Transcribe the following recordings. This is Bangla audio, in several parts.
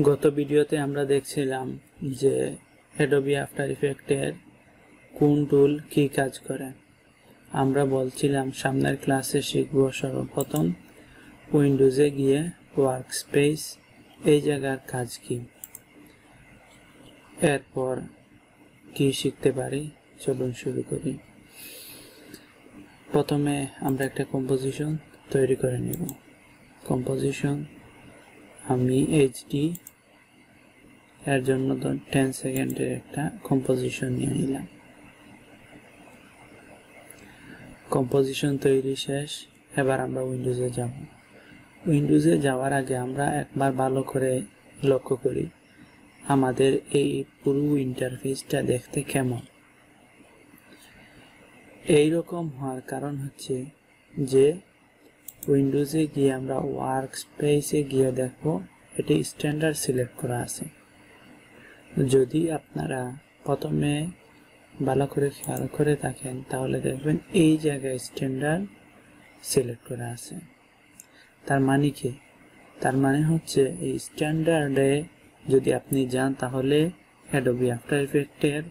গত ভিডিওতে আমরা দেখছিলাম যে অ্যাডোবি আফটার ইফেক্টের কোন টুল কি কাজ করে। আমরা বলছিলাম সামনের ক্লাসে শিখব সর্বপ্রথম উইন্ডোজে গিয়ে ওয়ার্কস্পেস এই জায়গার কাজ কি, এরপর কি শিখতে পারি। চলুন শুরু করি। প্রথমে আমরা একটা কম্পোজিশন তৈরি করে নেব। কম্পোজিশন আমি এইচডি এর জন্য 10 সেকেন্ডের একটা কম্পোজিশন নিয়ে নিলাম। কম্পোজিশন তৈরি শেষ। এবার আমরা উইন্ডোজে যাব। উইন্ডোজে যাওয়ার আগে আমরা একবার ভালো করে লক্ষ্য করি আমাদের এই পুরো ইন্টারফেসটা দেখতে কেমন। এই রকম হওয়ার কারণ হচ্ছে যে উইন্ডোজে গিয়ে আমরা ওয়ার্ক স্পেসে গিয়ে দেখব এটি স্ট্যান্ডার্ড সিলেক্ট করা আছে। যদি আপনারা প্রথমে ভালো করে খেয়াল করে থাকেন তাহলে দেখবেন এই জায়গায় স্ট্যান্ডার্ড সিলেক্ট করা আছে। তার মানে কি? তার মানে হচ্ছে এই স্ট্যান্ডার্ডে যদি আপনি যান তাহলে অ্যাডোবি আফটার ইফেক্টের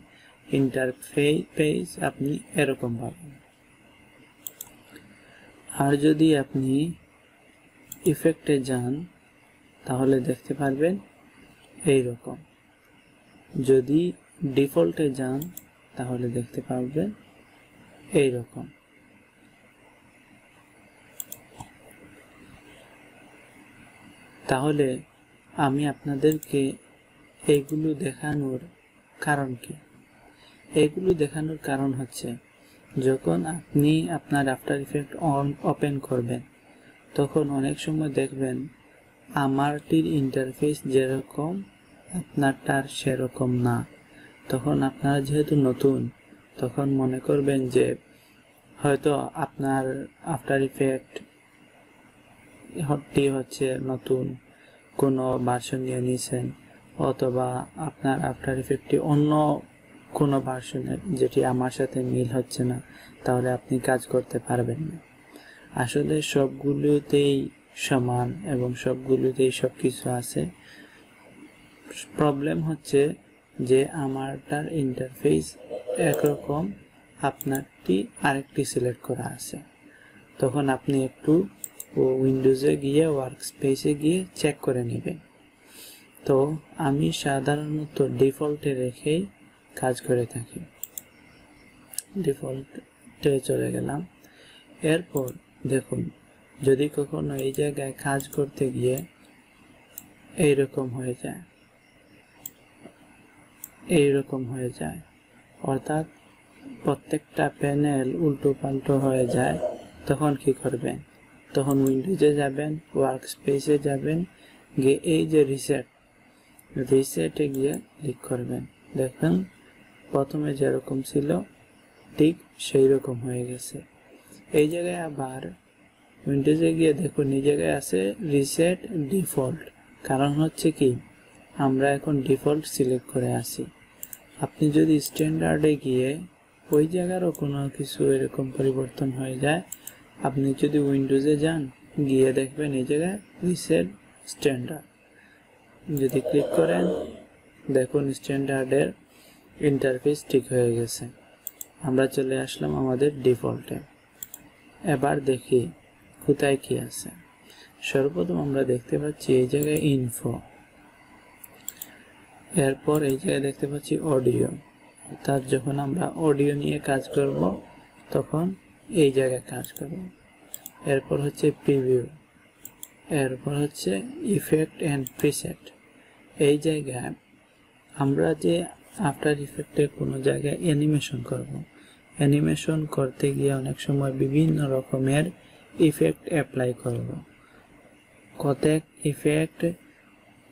ইন্টারফেস আপনি এরকম পাবেন। আর যদি আপনি ইফেক্টে যান তাহলে দেখতে পারবেন এই রকম। যদি ডিফল্টে যান তাহলে দেখতে পারবেন এই রকম। তাহলে আমি আপনাদেরকে এইগুলো দেখানোর কারণ কি? এইগুলো দেখানোর কারণ হচ্ছে যখন আপনি আপনার আফটার ইফেক্ট ওপেন করবেন তখন অনেক সময় দেখবেন আমারটির ইন্টারফেস যেরকম আপনারটার সেরকম না। তখন আপনারা যেহেতু নতুন তখন মনে করবেন যে হয়তো আপনার আফটার ইফেক্ট হচ্ছে নতুন কোনো ভার্সন নিয়ে নিয়েছেন, অথবা আপনার আফটার ইফেক্টটি অন্য কোনো ভার্সনের যেটি আমার সাথে মিল হচ্ছে না, তাহলে আপনি কাজ করতে পারবেন না। আসলে সবগুলোতেই সমান এবং সবগুলোতেই সব কিছু আছে। প্রবলেম হচ্ছে যে আমারটার ইন্টারফেস একরকম, আপনারটি আরেকটি সিলেক্ট করা আছে। তখন আপনি একটু উইন্ডোজে গিয়ে ওয়ার্কস্পেসে গিয়ে চেক করে নেবেন। তো আমি সাধারণত ডিফল্টে রেখেই কাজ করে থাকি। ডিফল্টে চলে গেলাম। এরপর দেখুন যদি কখনো এই জায়গায় কাজ করতে গিয়ে এইরকম হয়ে যায়, অর্থাৎ প্রত্যেকটা প্যানেল উল্টো পাল্টো হয়ে যায়, তখন কি করবেন? তখন উইন্ডোজে যাবেন, ওয়ার্কস্পেসে যাবেন, গিয়ে এই যে রিসেটে গিয়ে ক্লিক করবেন। দেখুন প্রথমে যেরকম ছিল ঠিক সেই রকম হয়ে গেছে। এই জায়গায় আবার উইন্ডোজে গিয়ে দেখুন এই জায়গায় আছে রিসেট ডিফল্ট। কারণ হচ্ছে কি আমরা এখন ডিফল্ট সিলেক্ট করে আসি। আপনি যদি স্ট্যান্ডার্ডে গিয়ে ওই জায়গারও কোনো কিছু এরকম পরিবর্তন হয়ে যায়, আপনি যদি উইন্ডোজে যান গিয়ে দেখবেন এই জায়গায় রিসেট স্ট্যান্ডার্ড, যদি ক্লিক করেন দেখুন স্ট্যান্ডার্ডের ইন্টারফেস ঠিক হয়ে গেছে। আমরা চলে আসলাম আমাদের ডিফল্টে। এবার দেখি কোথায় কি আছে। সর্বপ্রথম আমরা দেখতে পাচ্ছি এই জায়গায় ইনফো, এরপর এই জায়গায় দেখতে পাচ্ছি অডিও, অর্থাৎ যখন আমরা অডিও নিয়ে কাজ করব তখন এই জায়গায় কাজ করব। এরপর হচ্ছে প্রিভিউ, এরপর হচ্ছে ইফেক্ট অ্যান্ড প্রিসেট। এই জায়গায় আমরা যে আফটার ইফেক্টে কোনো জায়গায় অ্যানিমেশন করব, অ্যানিমেশন করতে গিয়ে অনেক সময় বিভিন্ন রকমের ইফেক্ট অ্যাপ্লাই করব। কতক ইফেক্ট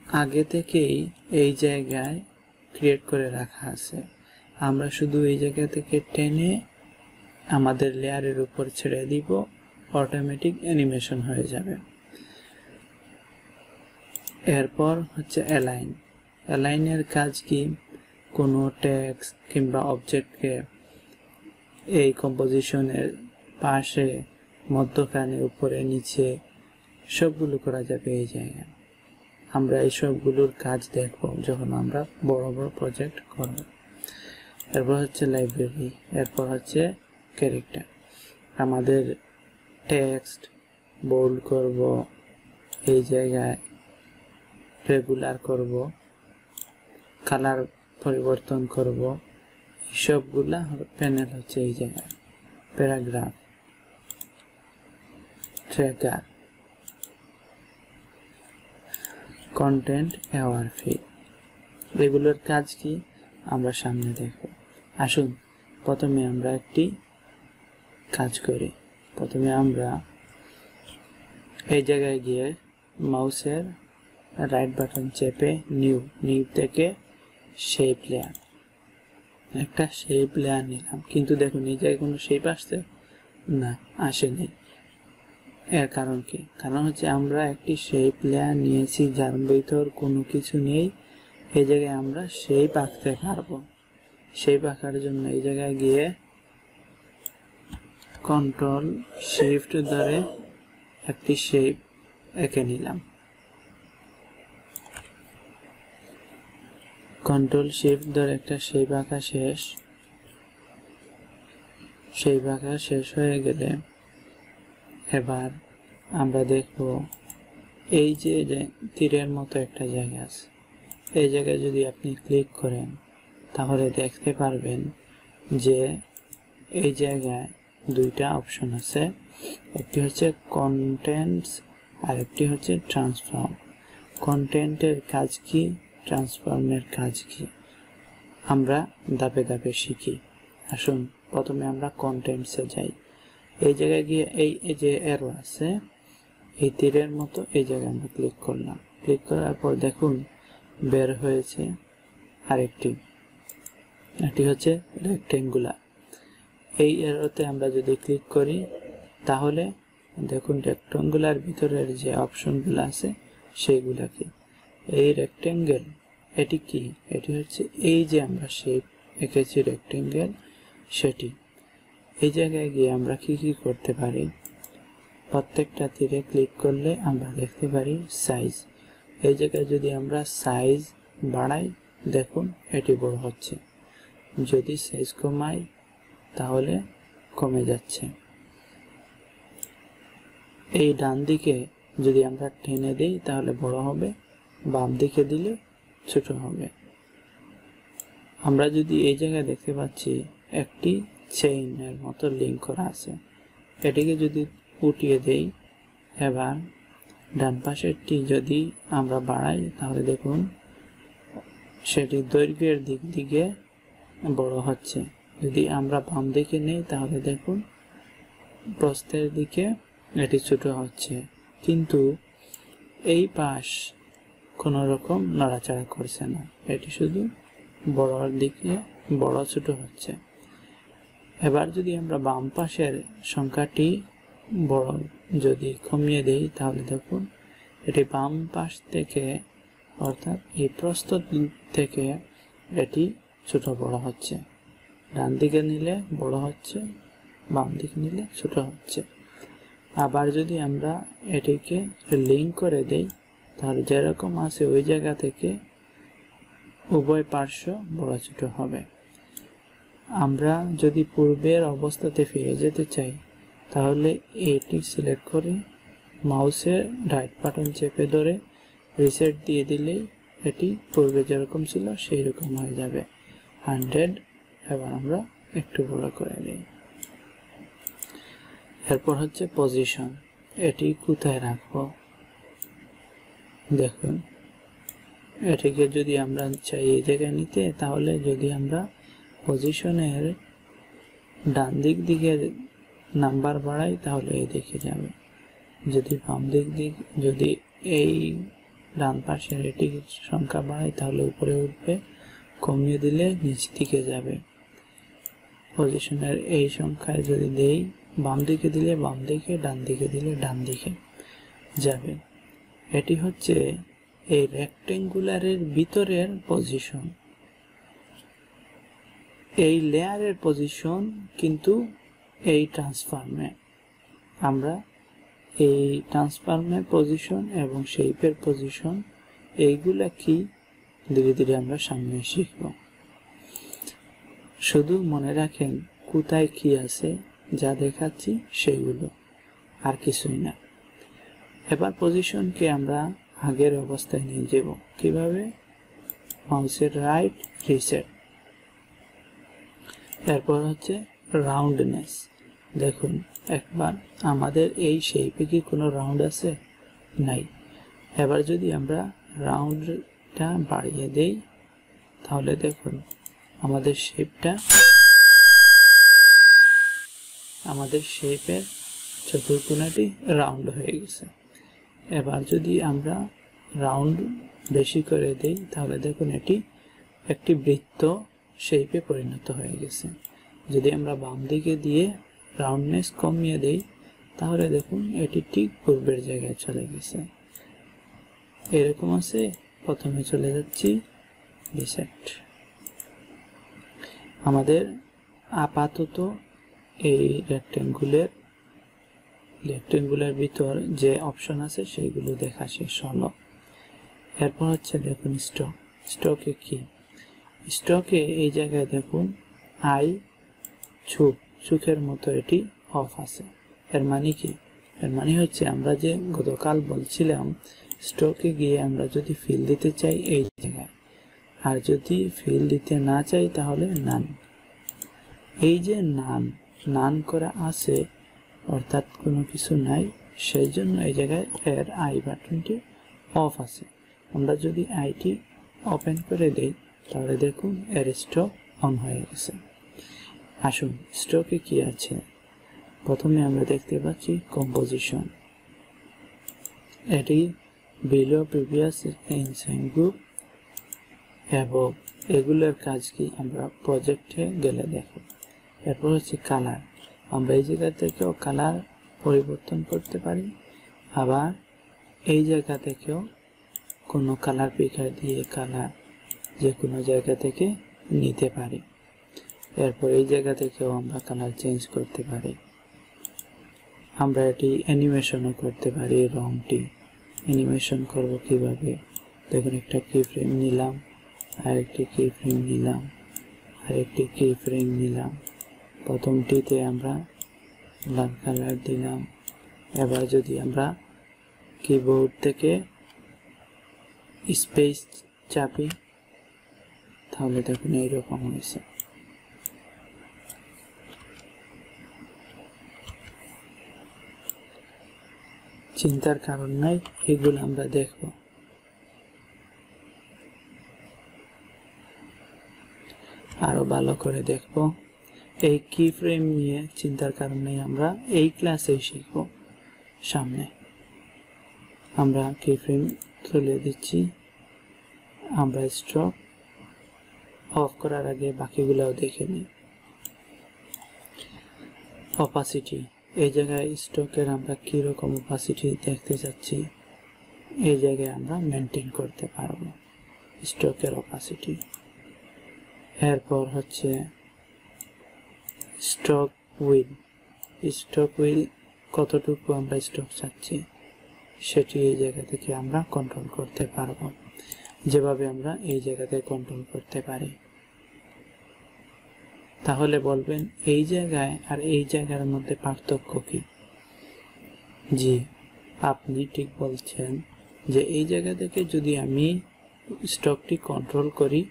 আগে থেকেই এই জায়গায় ক্রিয়েট করে রাখা আছে, আমরা শুধু এই জায়গা থেকে টেনে আমাদের লেয়ারের উপর ছেড়ে দিব, অটোমেটিক অ্যানিমেশন হয়ে যাবে। এরপর হচ্ছে অ্যালাইন। অ্যালাইনের কাজ কি? কোনো টেক্সট কিংবা অবজেক্টকে এই কম্পোজিশনের পাশে, মধ্যখানে, উপরে, নিচে সবগুলো করা যাবে এই জায়গায়। আমরা এই সবগুলোর কাজ দেখব যখন আমরা বড় বড় প্রজেক্ট করব। এরপর হচ্ছে লাইব্রেরি, এরপর হচ্ছে ক্যারেক্টার। আমাদের টেক্সট বোল্ড করব, এই জায়গায় রেগুলার করব, কালার পরিবর্তন করব, সবগুলা প্যানেল হচ্ছে এই জায়গায়। Paragraph, tracker, content aware feed, এগুলোর কাজ কি আমরা সামনে দেখব। আসুন প্রথমে আমরা একটি কাজ করি। প্রথমে আমরা এই জায়গায় গিয়ে মাউসের রাইট বাটন চেপে নিউ থেকে শেপ লেয়ার, একটা শেপ লেয়ার নিলাম, কিন্তু দেখুন এই জায়গায় কোনো শেপ আসছে না, আসেনি। এর কারণ কি? কারণ হচ্ছে আমরা একটি শেপ লেয়ার নিয়েছি যার ভিতর কোনো কিছু নেই। এই জায়গায় আমরা শেপ আঁকতে পারবো। শেপ আঁকার জন্য এই জায়গায় গিয়ে কন্ট্রোল শিফট ধরে একটি শেপ এঁকে নিলাম। কন্ট্রোল শিফট ধরে একটা শেপ আঁকা শেষ। শেপ আঁকা শেষ হয়ে গেলে এবার আমরা দেখব এই যে তীরের মতো একটা জায়গা আছে, এই জায়গায় যদি আপনি ক্লিক করেন তাহলে দেখতে পারবেন যে এই জায়গায় দুইটা অপশন আছে, একটি হচ্ছে কন্টেন্টস আর একটি হচ্ছে ট্রান্সফর্ম। কন্টেন্টের কাজ কি, ট্রান্সফর্মের কাজ কি, আমরা ধাপে ধাপে শিখি। আসুন প্রথমে আমরা কন্টেন্টসে যাই। এই জায়গায় গিয়ে এই যে অ্যারো আছে, এই তীরের মতো এই জায়গায় আমরা ক্লিক করলাম। ক্লিক করার পর দেখুন বের হয়েছে আরেকটি, এটি হচ্ছে রেক্টেঙ্গুলার। এই অ্যারোতে আমরা যদি ক্লিক করি তাহলে দেখুন রেক্টেঙ্গুলার ভিতরের যে অপশনগুলো আছে সেইগুলা কি। এই রেক্টেঙ্গেল এটি কি? এটি হচ্ছে এই যে আমরা শেপ এঁকেছি রেক্টেঙ্গেল, সেটি। এই জায়গায় গিয়ে আমরা কি কি করতে পারি, প্রত্যেকটা তীরে ক্লিক করলে আমরা দেখতে পারি সাইজ। এই জায়গায় যদি আমরা সাইজ বাড়াই দেখুন এটি বড় হচ্ছে, যদি সাইজ কমাই তাহলে কমে যাচ্ছে। এই ডান দিকে যদি আমরা টেনে দিই তাহলে বড় হবে, বাম দিকে দিলে ছোট হবে। আমরা যদি এই জায়গায় দেখতে পাচ্ছি একটি চেইনের মতো লিঙ্ক করা আছে, এটিকে যদি উঠিয়ে দেই, এবার ডান পাশেরটি যদি আমরা বাড়াই তাহলে দেখুন সেটি দৈর্ঘ্যের দিক দিকে বড় হচ্ছে। যদি আমরা বাম দিকে নেই তাহলে দেখুন প্রস্থের দিকে এটি ছোট হচ্ছে, কিন্তু এই পাশ কোনো রকম নড়াচড়া করছে না, এটি শুধু বড়র দিকে বড় ছোট হচ্ছে। এবার যদি আমরা বাম পাশের সংখ্যাটি বড় যদি কমিয়ে দেই তাহলে দেখুন এটি বাম পাশ থেকে অর্থাৎ এই প্রস্থ থেকে এটি ছোট বড় হচ্ছে। ডান দিকে নিলে বড় হচ্ছে, বাম দিকে নিলে ছোট হচ্ছে। আবার যদি আমরা এটিকে লিঙ্ক করে দেই তাহলে যেরকম আছে ওই জায়গা থেকে উভয় পার্শ্ব বড় ছোট হবে। আমরা যদি পূর্বের অবস্থাতে ফিরে যেতে চাই তাহলে এটি সিলেক্ট করে মাউসের রাইট বাটন চেপে ধরে রিসেট দিয়ে দিলেই এটি পূর্বে যেরকম ছিল সেই রকম হয়ে যাবে 100। এবার আমরা একটু বড় করে দিই। এরপর হচ্ছে পজিশন, এটি কোথায় রাখবো দেখুন। এটিকে যদি আমরা চাই এই জায়গায় নিতে তাহলে যদি আমরা পজিশনের ডান দিকে নাম্বার বাড়াই তাহলে এই দিকে যাবে, যদি বাম দিক যদি এই ডান পাশের এটি সংখ্যা বাড়াই তাহলে উপরে উঠবে, কমিয়ে দিলে নিচ দিকে যাবে। পজিশনের এই সংখ্যায় যদি দেই, বাম দিকে দিলে বাম দিকে, ডান দিকে দিলে ডান দিকে যাবে। এটি হচ্ছে এই রেক্টেঙ্গুলারের ভিতরের পজিশন। এই লেয়ারের পজিশন কিন্তু এই ট্রান্সফর্মে আমরা এই ট্রান্সফর্মের পজিশন এবং শেপের পজিশন এইগুলা কি ধীরে ধীরে আমরা সামনে শিখব। শুধু মনে রাখেন কোথায় কি আছে, যা দেখাচ্ছি সেইগুলো, আর কিছুই না। এবার পজিশনকে আমরা আগের অবস্থায় নিয়ে যাব। কিভাবে? মাউসের রাইট রিসেট, এরপর হচ্ছে রাউন্ডনেস। দেখুন একবার আমাদের এই শেপে কি কোনো রাউন্ড আছে? নাই। এবার যদি আমরা রাউন্ডটা বাড়িয়ে দেই তাহলে দেখুন আমাদের শেপের চতুর্কোণাটি রাউন্ড হয়ে গেছে। এবার যদি আমরা রাউন্ড বেশি করে দেই তাহলে দেখুন এটি একটি বৃত্ত শেপে পরিণত হয়ে গেছে। যদি আমরা বাম দিকে দিয়ে রাউন্ডনেস কমিয়ে দেই তাহলে দেখুন এটি ঠিক পূর্বের জায়গায় চলে গেছে। এরকম আছে। প্রথমে চলে যাচ্ছি রিসেট। আমাদের আপাতত এই রেক্টেঙ্গুলের ভিতর যে অপশন আছে সেইগুলো দেখা শেষ হলো। এরপর হচ্ছে দেখুন স্টকে কি? স্টকে এই জায়গায় দেখুন আই চোখের মতো এটি অফ আছে। এর মানে কি? এর মানে হচ্ছে আমরা যে গতকাল বলছিলাম স্টকে গিয়ে আমরা যদি ফিল দিতে চাই এই জায়গায়, আর যদি ফিল দিতে না চাই তাহলে নান। এই যে নান করা আছে অর্থাৎ কোনো কিছু নাই, সেই জন্য এই জায়গায় এর আই বাটনটি অফ আছে। আমরা যদি আইটি ওপেন করে দেই তাহলে দেখুন এর স্টক অন হয়ে গেছে। আসুন স্টকে কি আছে। প্রথমে আমরা দেখতে পাচ্ছি কম্পোজিশন, এটি বিলো প্রিভিয়াস ইনসাইন গ্রুপ এবং এগুলোর কাজ কি আমরা প্রজেক্টে গেলে দেখো। এরপর হচ্ছে কালার, আমরা এই জায়গা থেকেও কালার পরিবর্তন করতে পারি, আবার এই জায়গা থেকেও কোনো কালার পিকার দিয়ে কালার যে কোনো জায়গা থেকে নিতে পারি। এরপর এই জায়গা থেকেও আমরা কালার চেঞ্জ করতে পারি। আমরা এটি অ্যানিমেশনও করতে পারি। রংটি অ্যানিমেশন করব কিভাবে? দেখুন একটা কি ফ্রেম নিলাম, আরেকটি কি ফ্রেম নিলাম, আরেকটি কি ফ্রেম নিলাম। প্রথমটিতে আমরা লাল কালার দিলাম। এবার যদি আমরা কিবোর্ড থেকে স্পেস চাপি তাহলে দেখুন এইরকম হয়েছে। চিন্তার কারণ নাই, এগুলো আমরা দেখব। আরো ভালো করে দেখব। এই কি ফ্রেম নিয়ে চিন্তার কারণ নেই, আমরা এই ক্লাসেই শিখব। সামনে আমরা কি ফ্রেম তুলে দিচ্ছি। আমরা স্ট্রোক অফ করার আগে বাকিগুলোও দেখে নিই। অপাসিটি, এই জায়গায় স্ট্রোকের আমরা কিরকম অপাসিটি দেখতে চাচ্ছি এই জায়গায় আমরা মেনটেন করতে পারবো স্ট্রোকের অপাসিটি। এরপর হচ্ছে স্ট্রোক হুইল কতটুকু আমরা স্ট্রোক চাচ্ছি সেটি এই জায়গা থেকে আমরা কন্ট্রোল করতে পারবো, যেভাবে আমরা এই জায়গাতে কন্ট্রোল করতে পারি। তাহলে বলবেন এই জায়গায় আর এই জায়গার মধ্যে পার্থক্য কি? জি, আপনি ঠিক বলছেন যে এই জায়গা থেকে যদি আমি স্টকটি কন্ট্রোল করি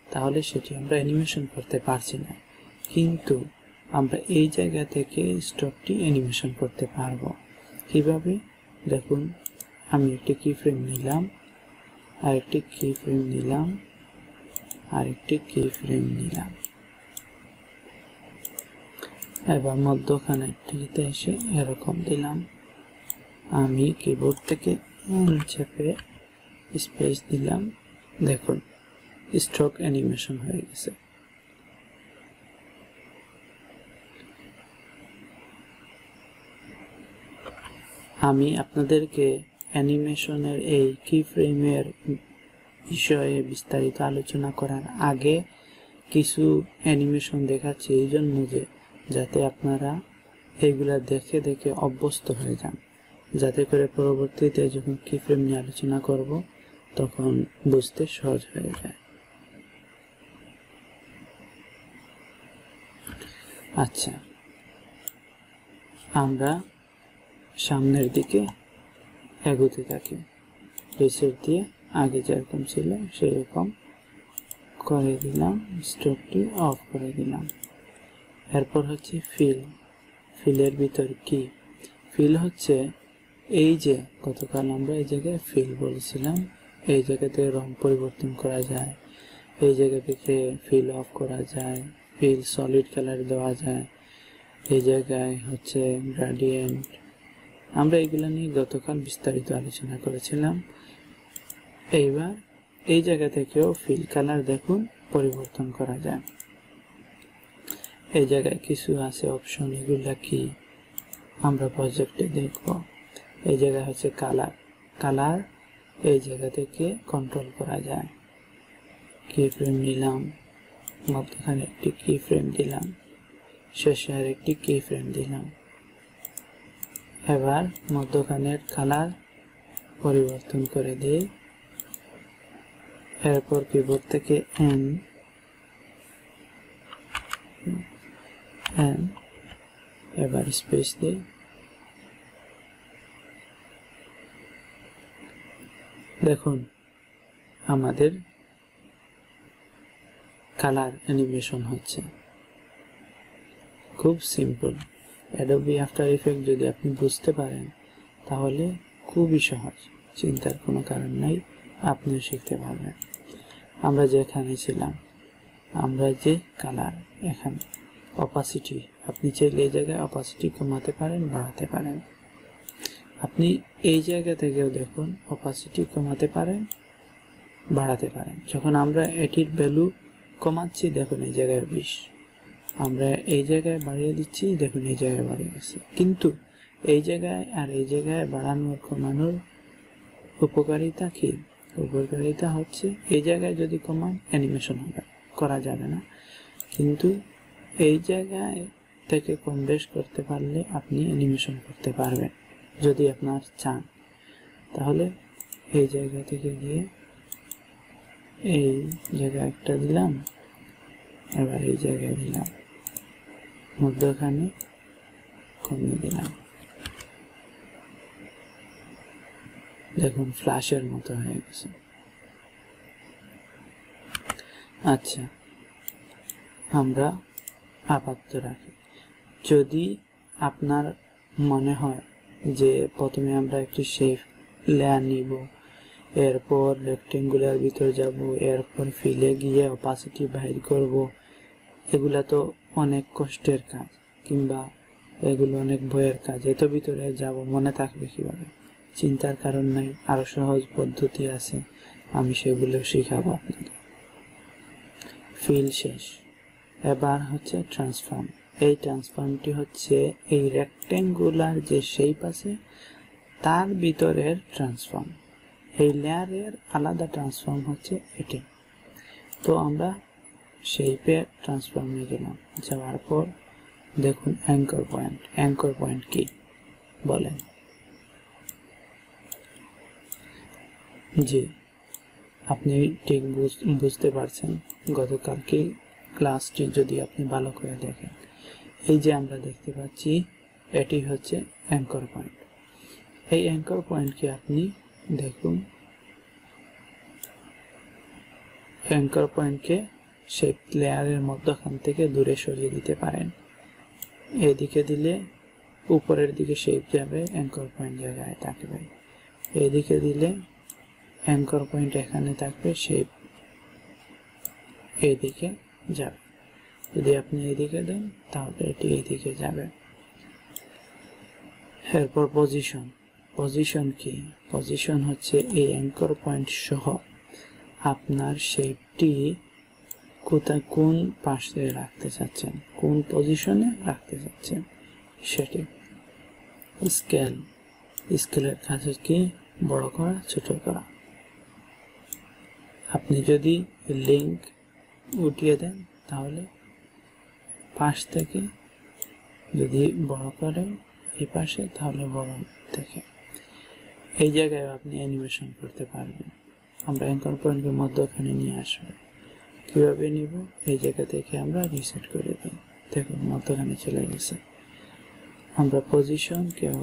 তাহলে সেটি আমরা অ্যানিমেশন করতে পারছি না, কিন্তু আমরা এই জায়গা থেকে স্টকটি অ্যানিমেশন করতে পারবো। কিভাবে? দেখুন আমি একটি কি ফ্রেম নিলাম, আরেকটি কি ফ্রেম নিলাম, আরেকটি কি ফ্রেম নিলাম। এবার মধ্যখানেরটিতে এসে এরকম দিলাম। আমি কিবোর্ড থেকে চেপে স্পেস দিলাম। দেখুন স্ট্রোক অ্যানিমেশন হয়ে গেছে। আমি আপনাদেরকে অ্যানিমেশনের এই কি ফ্রেমের বিষয়ে বিস্তারিত আলোচনা করার আগে কিছু অ্যানিমেশন দেখাচ্ছি এই জন্য যে যাতে আপনারা এইগুলা দেখে দেখে অভ্যস্ত হয়ে যান, যাতে করে পরবর্তীতে যখন কি ফ্রেম নিয়ে আলোচনা করব তখন বুঝতে সহজ হয়ে যায়। আচ্ছা, আমরা সামনের দিকে এগোতে থাকি, রিসেট দিয়ে আগে যেরকম ছিল সেই রকম করে দিলাম, স্ট্রোকটি অফ করে দিলাম। এরপর হচ্ছে ফিল। ফিলের ভিতর কি? ফিল হচ্ছে এই যে গতকাল আমরা এই জায়গায় ফিল বলেছিলাম, এই জায়গাতে রং পরিবর্তন করা যায়, এই জায়গা থেকে ফিল অফ করা যায়, ফিল সলিড কালার দেওয়া যায়, এই জায়গায় হচ্ছে গ্রেডিয়েন্ট। আমরা এগুলো নিয়ে গতকাল বিস্তারিত আলোচনা করেছিলাম। এইবার এই জায়গা থেকেও ফিল কালার দেখুন পরিবর্তন করা যায়। এই জায়গায় কিছু আছে অপশন, এগুলা কি আমরা প্রজেক্টে দেখব। এই জায়গায় হচ্ছে কালার। কালার এই জায়গা থেকে কন্ট্রোল করা যায়। কি ফ্রেম নিলাম, মধ্যখানে একটি কি ফ্রেম দিলাম, শেষে আর একটি কি ফ্রেম দিলাম। এবার মধ্যখানের কালার পরিবর্তন করে দিই। এরপর কিবোর্ড থেকে এন এবার স্পেস দিই। দেখুন আমাদের কালার অ্যানিমেশন হচ্ছে। খুব সিম্পল। অ্যাডোবি আফটার ইফেক্ট যদি আপনি বুঝতে পারেন তাহলে খুবই সহজ, চিন্তার কোনো কারণ নাই, আপনিও শিখতে পারবেন। আমরা যেখানে ছিলাম, আমরা যে কালার, এখানে অপাসিটি, আপনি চাইলে এই জায়গায় অপাসিটি কমাতে পারেন, বাড়াতে পারেন। আপনি এই জায়গা থেকেও দেখুন অপাসিটি কমাতে পারেন, বাড়াতে পারেন। যখন আমরা এটির ভ্যালু কমাচ্ছি দেখুন এই জায়গায় 20, আমরা এই জায়গায় বাড়িয়ে দিচ্ছি দেখুন এই জায়গায় বাড়িয়ে গেছে। কিন্তু এই জায়গায় আর এই জায়গায় বাড়ানোর কমানোর উপকারিতা কি? উপকারিতা হচ্ছে এই জায়গায় যদি কমান অ্যানিমেশন হবে, করা যাবে না, কিন্তু এই জায়গায় থেকে কম বেশ করতে পারলে আপনি অ্যানিমেশন করতে পারবেন যদি আপনার চান। তাহলে এই জায়গা থেকে গিয়ে এই জায়গায় একটা দিলাম, এবার এই জায়গায় দিলাম, মধ্যখানে কমিয়ে দিলাম। দেখুন ফ্ল্যাশের মতো হয়ে গেছে। আচ্ছা, আমরা আপাতত রাখি। যদি আপনার মনে হয় যে প্রথমে আমরা একটি শেপ লেয়ার নিব, এরপর রেক্টেঙ্গুলার ভিতরে যাব, এরপর ফিলে গিয়ে অপাসিটি বাইর করব, এগুলা তো অনেক কষ্টের কাজ, কিংবা এগুলো অনেক ভয়ের কাজ, এত ভিতরে যাব মনে থাকবে কিভাবে? চিন্তার কারণ নাই, আরো সহজ পদ্ধতি আছে, আমি সেগুলো শিখাবো আপনাকে। ফিল শেষ, এবার হচ্ছে ট্রান্সফর্ম। এই ট্রান্সফর্মটি হচ্ছে এই রেক্টেঙ্গুলার যে শেপ আছে তার ভিতরের ট্রান্সফর্ম। এই লেয়ারের আলাদা ট্রান্সফর্ম হচ্ছে এটি। তো আমরা শেপে ট্রান্সফর্মে গেলাম, যাওয়ার পর দেখুন অ্যাঙ্কর পয়েন্ট। অ্যাঙ্কর পয়েন্ট কি বলেন? জি, আপনি ঠিক বুঝতে পারছেন। গতকালকে ক্লাসটি যদি আপনি ভালো করে দেখেন, এই যে আমরা দেখতে পাচ্ছি এটি হচ্ছে অ্যাঙ্কর পয়েন্ট। এই অ্যাঙ্কর পয়েন্টকে আপনি দেখুন, অ্যাঙ্কর পয়েন্টকে শেপ লেয়ারের মধ্যখান থেকে দূরে সরিয়ে দিতে পারেন। এদিকে দিলে উপরের দিকে শেপ যাবে, অ্যাঙ্কর পয়েন্ট জায়গায় থাকবে। এদিকে দিলে অ্যাঙ্কর পয়েন্ট এখানে থাকবে, শেপ এইদিকে যাবে। যদি আপনি এইদিকে দেন তাহলে এটি এইদিকে যাবে। এরপর পজিশন। পজিশন কি? পজিশন হচ্ছে এই অ্যাঙ্কর পয়েন্ট সহ আপনার শেপটি কোথায়, কোন পাশে রাখতে চাচ্ছেন, কোন পজিশনে রাখতে চাচ্ছেন সেটি। স্কেল। স্কেলের কাজ কি? বড় করা, ছোট করা। আপনি যদি লিঙ্ক উঠিয়ে দেন তাহলে পাশ থেকে, যদি বড় করেন এই পাশে তাহলে বড় থেকে। এই জায়গায় আপনি অ্যানিমেশন করতে পারবেন। আমরা অ্যাঙ্কর পয়েন্টকে মধ্যখানে নিয়ে আসবো। কিভাবে নিব? এই জায়গা থেকে আমরা রিসেট করে দিই, দেখুন মধ্যখানে চলে গেছে। আমরা পজিশনকেও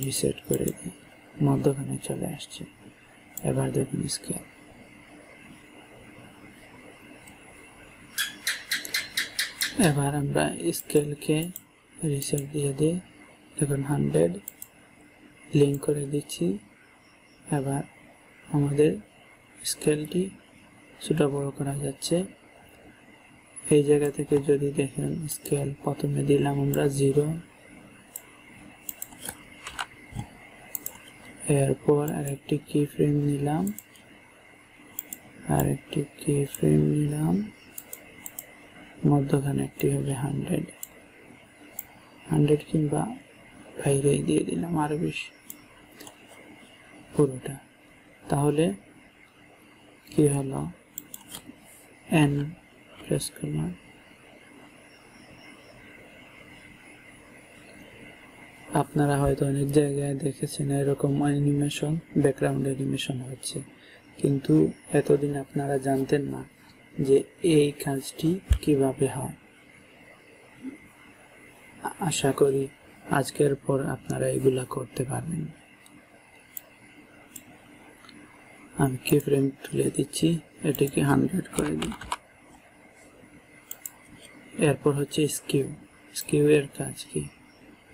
রিসেট করে দিই, মধ্যখানে চলে আসছে। এবার দেখুন স্কেল, এবার আমরা স্কেলকে রিসেট দিয়ে দিই, দেখুন 100 লিঙ্ক করে দিচ্ছি। এবার আমাদের স্কেলটি ছোট বড় করা যাচ্ছে। এই জায়গা থেকে যদি দেখেন স্কেল প্রথমে দিলাম আমরা 0, এরপর আরেকটি কি ফ্রেম নিলাম, মধ্যখানে একটি হবে 100 কিংবা বাইরে দিয়ে দিলাম আরো বেশি পুরোটা। তাহলে কি হলো, এন প্রেস করলাম, আপনারা হয়তো অনেক জায়গায় দেখেছেন এরকম অ্যানিমেশন, ব্যাকগ্রাউন্ড অ্যানিমেশন হচ্ছে, কিন্তু এতদিন আপনারা জানতেন না যে এই কাজটি কিভাবে হয়। আশা করি আজকের পর আপনারা এগুলা করতে পারবেন। আমি কি ফ্রেম তুলে দিচ্ছি, এটিকে 100 করে দিই। এরপর হচ্ছে স্কিউ এর কাজ কি,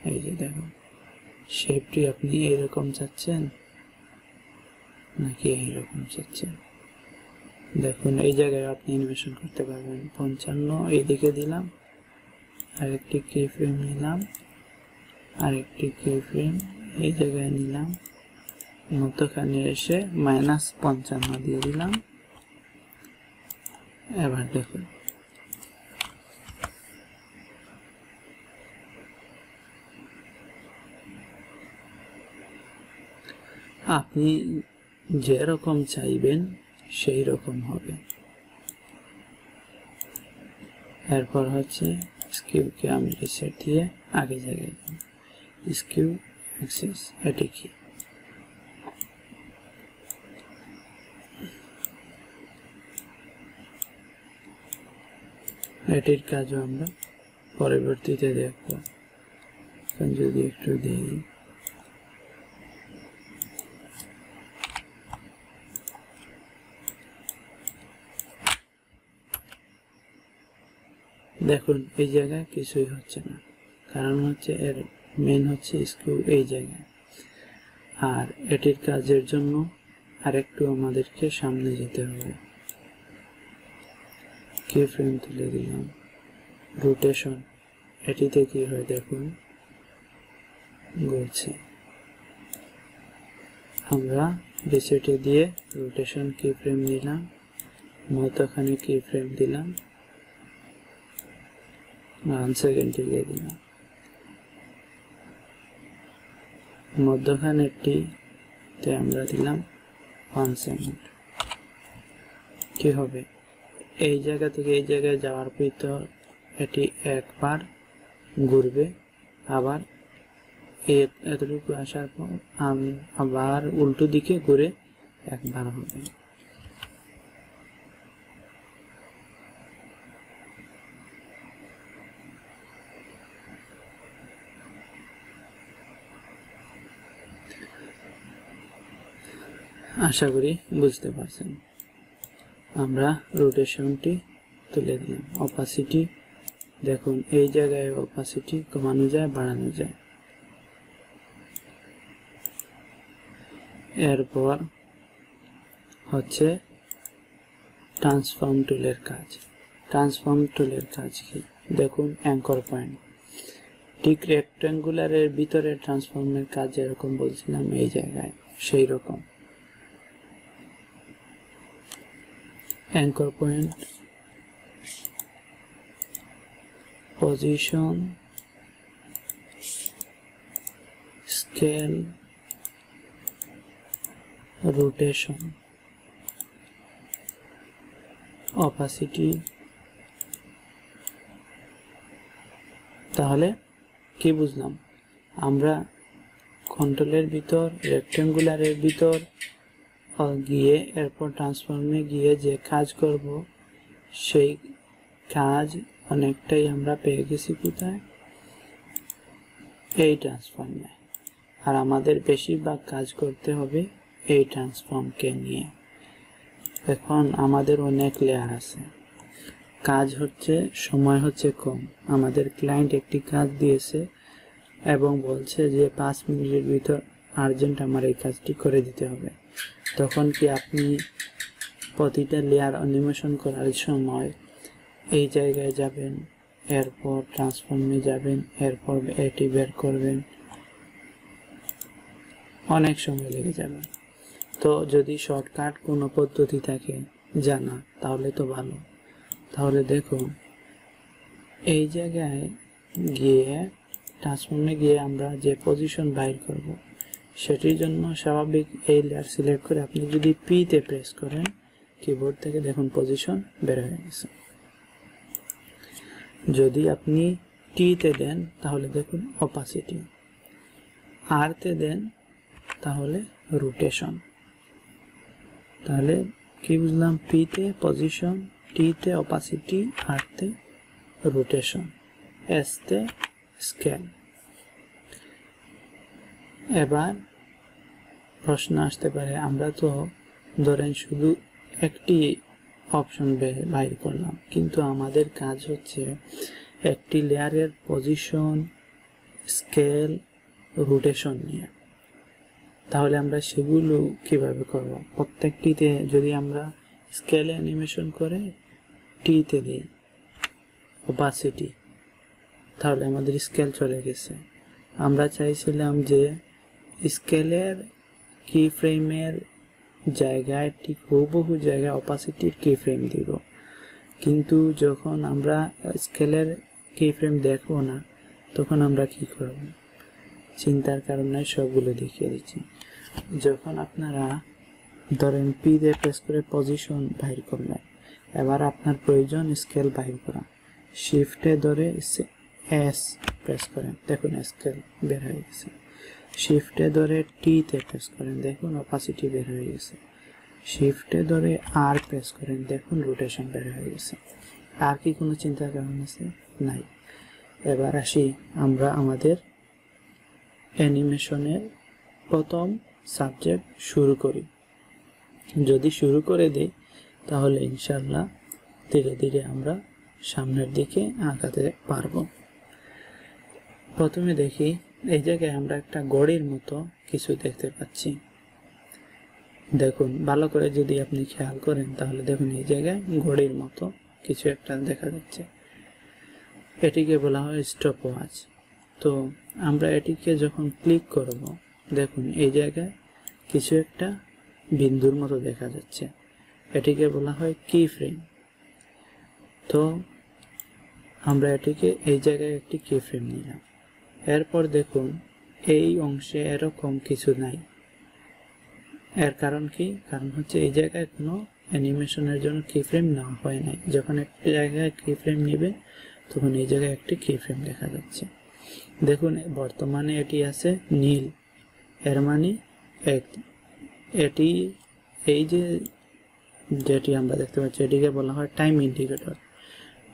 এই যে দেখুন শেপটি আপনি এইরকম চাচ্ছেন নাকি এইরকম চাচ্ছেন, দেখুন এই জায়গায় আপনি অ্যানিমেশন করতে পারবেন। 55 এইদিকে দিলাম, আরেকটি কি ফ্রেম নিলাম, আরেকটি কি ফ্রেম এই জায়গায় নিলাম, মধ্যখানে এসে -55 দিয়ে দিলাম। এবার দেখুন আপনি যেরকম চাইবেন সেই রকম হবে। এরপর হচ্ছে স্কিউকে আমি রিসেট দিয়ে আগে জায়গায় স্কিউ অ্যাক্সেস, এটি কি, এটির কাজও আমরা পরবর্তীতে দেখব। যদি একটু দিই, দেখুন এই জায়গায় কিছুই হচ্ছে না, কারণ হচ্ছে এর মেন হচ্ছে স্কিউ এই জায়গায়। আর এটির কাজের জন্য আরেকটু আমাদেরকে সামনে যেতে হবে। কি ফ্রেম তুলে দিলাম, রোটেশন, এটিতে কি হয় দেখুন ঘুরছে। আমরা রিসেটে দিয়ে রোটেশন কি ফ্রেম নিলাম, মধ্যখানে কি ফ্রেম দিলাম, 1 সেকেন্ড দিয়ে দিলাম, মধ্যখানেরটিতে আমরা দিলাম 1 সেকেন্ড। কি হবে, এই জায়গা থেকে এই জায়গায় যাওয়ার ভিতর এটি একবার ঘুরবে, আবার এতটুকু আসার পর আবার উল্টো দিকে ঘুরে একবার হবে। আশা করি বুঝতে পারছেন। আমরা রোটেশনটি তুলে দিলাম, অপাসিটি দেখুন এই জায়গায় অপাসিটি কমানো যায়, বাড়ানো যায়। এরপর হচ্ছে ট্রান্সফর্ম টুলের কাজ। ট্রান্সফর্ম টুলের কাজ কি দেখুন, অ্যাঙ্কর পয়েন্ট, ঠিক রেক্ট্যাঙ্গুলারের ভিতরে ট্রান্সফর্মের কাজ যেরকম বলছিলাম এই জায়গায় সেই রকম। Anchor point, position, scale, rotation, opacity. তাহলে কি বুঝলাম, আমরা কন্ট্রোলের ভিতর, রেক্ট্যাঙ্গুলারের ভিতর গিয়ে এরপর ট্রান্সফর্মে গিয়ে যে কাজ করব সেই কাজ অনেকটাই আমরা পেয়ে গেছি কোথায়, এই ট্রান্সফর্মে। আর আমাদের বেশিরভাগ কাজ করতে হবে এই ট্রান্সফর্মকে নিয়ে। এখন আমাদের অনেক লেয়ার আছে, কাজ হচ্ছে, সময় হচ্ছে কম। আমাদের ক্লায়েন্ট একটি কাজ দিয়েছে এবং বলছে যে 5 মিনিটের ভিতর আর্জেন্ট আমার এই কাজটি করে দিতে হবে। তখন কি আপনি প্রতিটা লেয়ার অ্যানিমেশন করার সময় এই জায়গায় যাবেন, এরপর ট্রান্সফর্মে যাবেন, এরপর এটি বের করবেন, অনেক সময় লেগে যাবে। তো যদি শর্টকাট কোনো পদ্ধতি থাকে জানা তাহলে তো ভালো। তাহলে দেখুন, এই জায়গায় গিয়ে ট্রান্সফর্মে গিয়ে আমরা যে পজিশন বাইর করব সেটির জন্য স্বাভাবিক এই লেয়ার সিলেক্ট করে আপনি যদি পিতে প্রেস করেন কিবোর্ড থেকে, দেখুন পজিশন বের হয়ে গেছে। যদি আপনি টিতে দেন তাহলে দেখুন অপাসিটি, আরতে দেন তাহলে রোটেশন। তাহলে কি বুঝলাম, পিতে পজিশন, টিতে অপাসিটি, আরতে রোটেশন, এসতে স্কেল। এবার প্রশ্ন আসতে পারে, আমরা তো ধরেন শুধু একটি অপশন বাইর করলাম, কিন্তু আমাদের কাজ হচ্ছে একটি লেয়ারের পজিশন, স্কেল, রোটেশন নিয়ে। তাহলে আমরা সেগুলো কিভাবে করব? প্রত্যেকটিতে যদি আমরা স্কেলে অ্যানিমেশন করে টিতে দিই অপাসিটি, তাহলে আমাদের স্কেল চলে গেছে। আমরা চাইছিলাম যে স্কেলের কি ফ্রেমের জায়গায় ঠিক হুবহু জায়গায় অপাসিটির কি ফ্রেম দিব, কিন্তু যখন আমরা স্কেলের কি ফ্রেম দেখব না তখন আমরা কি করব? চিন্তার কারণে সবগুলো দেখিয়ে দিচ্ছি। যখন আপনারা ধরেন পি দিয়ে প্রেস করে পজিশন বাইর করলেন, এবার আপনার প্রয়োজন স্কেল বাইর করা, শিফটে ধরে এস প্রেস করেন, দেখুন স্কেল বের হয়ে গেছে। শিফটে ধরে টিতে প্রেস করেন, দেখুন অপাসিটি বের হয়ে গেছে। শিফটে ধরে আর প্রেস করেন, দেখুন রোটেশন বের হয়ে গেছে। আর কি কোনো চিন্তার কারণ আছে? নাই। এবার আসি আমরা আমাদের অ্যানিমেশনের প্রথম সাবজেক্ট শুরু করি। যদি শুরু করে দিই তাহলে ইনশাল্লাহ ধীরে ধীরে আমরা সামনের দিকে আগাতে পারবো। প্রথমে দেখি, এই জায়গায় আমরা একটা ঘড়ির মতো কিছু দেখতে পাচ্ছি। দেখুন ভালো করে যদি আপনি খেয়াল করেন তাহলে দেখুন এই জায়গায় ঘড়ির মতো কিছু একটা দেখা যাচ্ছে। এটিকে বলা হয় স্টপ ওয়াচ। তো আমরা এটিকে যখন ক্লিক করব, দেখুন এই জায়গায় কিছু একটা বিন্দুর মতো দেখা যাচ্ছে, এটিকে বলা হয় কি ফ্রেম। তো আমরা এটিকে এই জায়গায় একটি কি ফ্রেম নিলাম। এরপর দেখুন এই অংশে এরকম কিছু নাই। এর কারণ কি? কারণ হচ্ছে এই জায়গায় কোনো অ্যানিমেশনের জন্য কি ফ্রেম নেওয়া হয় নাই। যখন একটি জায়গায় কি ফ্রেম নেবে তখন এই জায়গায় একটি কি ফ্রেম দেখা যাচ্ছে। দেখুন বর্তমানে এটি আছে নীল, এর মানে এটি এই যেটি আমরা দেখতে পাচ্ছি এটিকে বলা হয় টাইম ইন্ডিকেটর।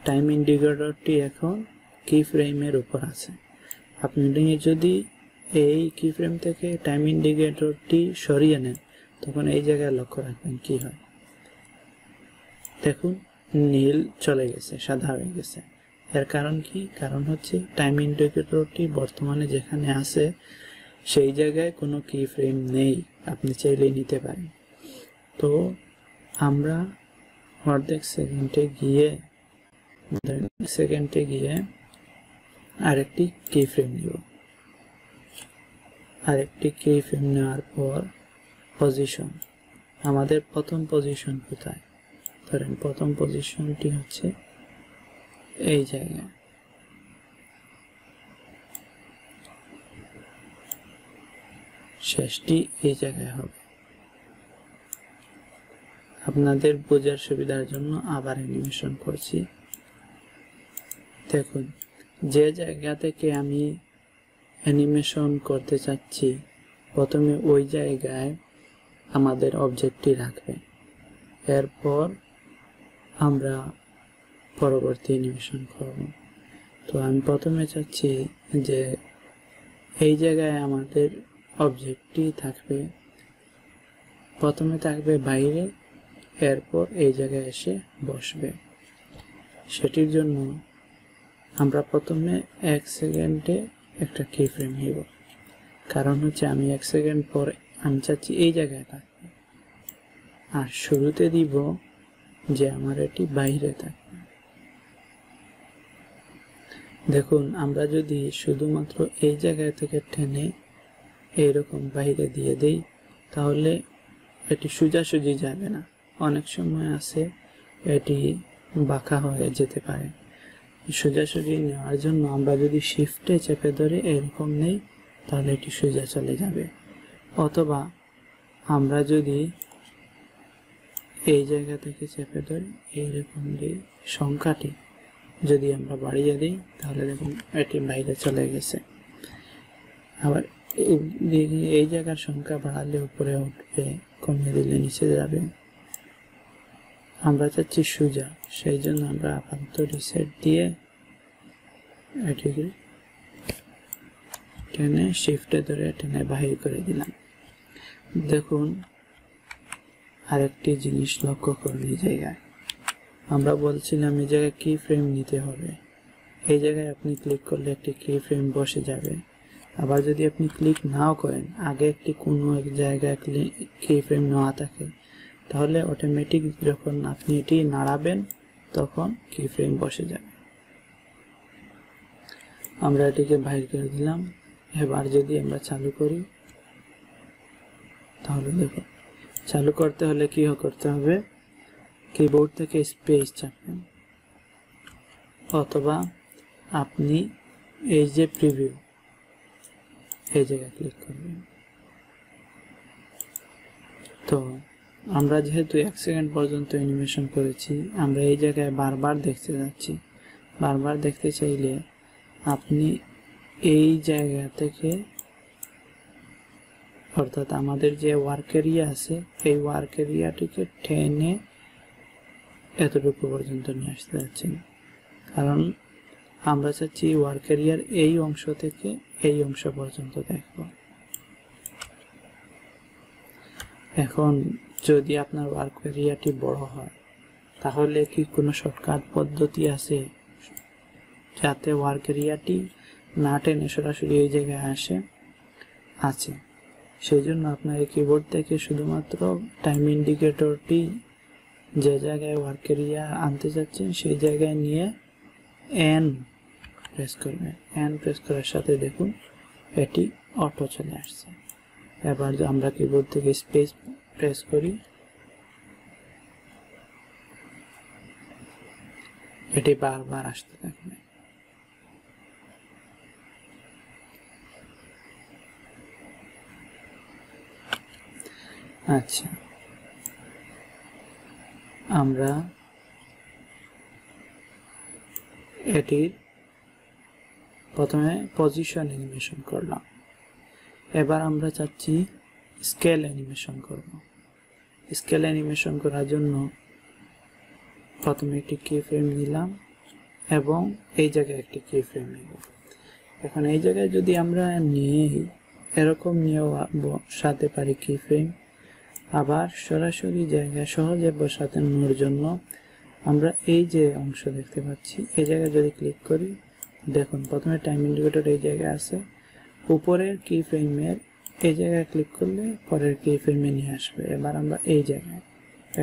টাইম ইন্ডিকেটরটি এখন কি ফ্রেমের উপর আছে। আপনি যদি এই কি ফ্রেম থেকে টাইম ইন্ডিকেটরটি সরিয়ে নেন তখন এই জায়গায় লক্ষ্য রাখবেন কি হয়। দেখুন নীল চলে গেছে, সাদা হয়ে গেছে। এর কারণ কি? কারণ হচ্ছে টাইম ইন্ডিকেটরটি বর্তমানে যেখানে আছে সেই জায়গায় কোনো কি ফ্রেম নেই, আপনি চাইলেই নিতে পারেন। তো আমরা অর্ধেক সেকেন্ডে গিয়ে আরেকটি কি ফ্রেম নিব। আরেকটি কি ফ্রেম নেওয়ার পর পজিশন, আমাদের প্রথম পজিশন কোথায়? ধরেন প্রথম পজিশনটি হচ্ছে এই জায়গায়, শেষটি এই জায়গায় হবে। আপনাদের বোঝার সুবিধার জন্য আবার অ্যানিমেশন করছি। দেখুন যে জায়গা থেকে আমি অ্যানিমেশন করতে চাচ্ছি প্রথমে ওই জায়গায় আমাদের অবজেক্টটি রাখবে। এরপর আমরা পরবর্তী অ্যানিমেশন করব। তো আমি প্রথমে চাচ্ছি যে এই জায়গায় আমাদের অবজেক্টটি থাকবে, প্রথমে থাকবে বাইরে, এরপর এই জায়গায় এসে বসবে। সেটির জন্য আমরা প্রথমে 1 সেকেন্ডে একটা কি ফ্রেম নিব, কারণ হচ্ছে আমি 1 সেকেন্ড পর আমি চাচ্ছি এই জায়গায় থাকবে, আর শুরুতে দিব যে আমার এটি বাইরে থাকবে। দেখুন, আমরা যদি শুধুমাত্র এই জায়গা থেকে টেনে এইরকম বাইরে দিয়ে দেই তাহলে এটি সোজাসুজি যাবে না, অনেক সময় আছে এটি বাঁকা হয়ে যেতে পারে। সোজাসুজি নেওয়ার জন্য আমরা যদি শিফটে চেপে ধরে এরকম নেই তাহলে এটি সোজা চলে যাবে, অথবা আমরা যদি এই জায়গা থেকে চেপে ধরে এইরকম দিই, সংখ্যাটি যদি আমরা বাড়িয়ে দিই তাহলে দেখুন এটি বাইরে চলে গেছে। আবার এই জায়গার সংখ্যা বাড়ালে উপরে উঠবে, কমিয়ে দিলে নিচে যাবে। আমরা চাচ্ছি সোজা, সেই জন্য আমরা আপাতত রিসেট দিয়ে এটিকে টেনে শিফটে ধরে টেনে বাহির করে দিলাম। দেখুন, আরেকটি জিনিস লক্ষ্য করুন, এই জায়গায় আমরা বলছিলাম এই জায়গায় কি ফ্রেম নিতে হবে। এই জায়গায় আপনি ক্লিক করলে একটি কি ফ্রেম বসে যাবে। আবার যদি আপনি ক্লিক নাও করেন, আগে একটি কোনো এক জায়গায় কি ফ্রেম নেওয়া থাকে, তাহলে অটোমেটিক যখন আপনি এটি নাড়াবেন তখন কি ফ্রেম বসে যাবে। আমরা এটিকে বাইরে করে দিলাম। এবার যদি আমরা চালু করি তাহলে দেখুন, চালু করতে হলে কি করতে হবে, কিবোর্ড থেকে স্পেস চাপবেন, অথবা আপনি এই যে প্রিভিউ এই জায়গায় ক্লিক করবেন। তো আমরা যেহেতু 1 সেকেন্ড পর্যন্ত অ্যানিমেশন করেছি, আমরা এই জায়গায় বারবার দেখতে যাচ্ছি। বারবার দেখতে চাইলে আপনি এই জায়গা থেকে, অর্থাৎ আমাদের যে ওয়ার্ক এরিয়া আছে এই ওয়ার্ক এরিয়াটিকে টেনে এতটুকু পর্যন্ত নিয়ে আসতে যাচ্ছেন, কারণ আমরা চাচ্ছি ওয়ার্ক এরিয়ার এই অংশ থেকে এই অংশ পর্যন্ত দেখব। এখন যদি আপনার ওয়ার্ক এরিয়াটি বড় হয় তাহলে কি কোনো শর্টকাট পদ্ধতি আছে যাতে ওয়ার্ক এরিয়াটি না টেনে সরাসরি এই জায়গায় আসে? আছে। সেই জন্য আপনার এই কিবোর্ড থেকে শুধুমাত্র টাইম ইন্ডিকেটরটি যে জায়গায় ওয়ার্ক এরিয়া আনতে যাচ্ছেন সেই জায়গায় নিয়ে এন প্রেস করবেন। এন প্রেস করার সাথে দেখুন এটি অটো চলে আসছে। এবার আমরা কিবোর্ড থেকে স্পেস প্রেস করি, এটি বারবার আসতে থাকবে। আচ্ছা, আমরা এটির প্রথমে পজিশন অ্যানিমেশন করলাম, এবার আমরা চাচ্ছি স্কেল অ্যানিমেশন করব। স্কেল অ্যানিমেশন করার জন্য প্রথমে একটি কি ফ্রেম নিলাম এবং এই জায়গায় একটি কি ফ্রেম নিব। এখন এই জায়গায় যদি আমরা নিয়ে এরকম নিয়েও বসাতে পারি কি ফ্রেম, আবার সরাসরি জায়গায় সহজে বসানোর জন্য আমরা এই যে অংশ দেখতে পাচ্ছি এই জায়গায় যদি ক্লিক করি, দেখুন প্রথমে টাইম ইন্ডিকেটর এই জায়গায় আছে, উপরের কি ফ্রেমের এই জায়গায় ক্লিক করলে পরের কি ফ্রেমে নিয়ে আসবে। এবার আমরা এই জায়গায়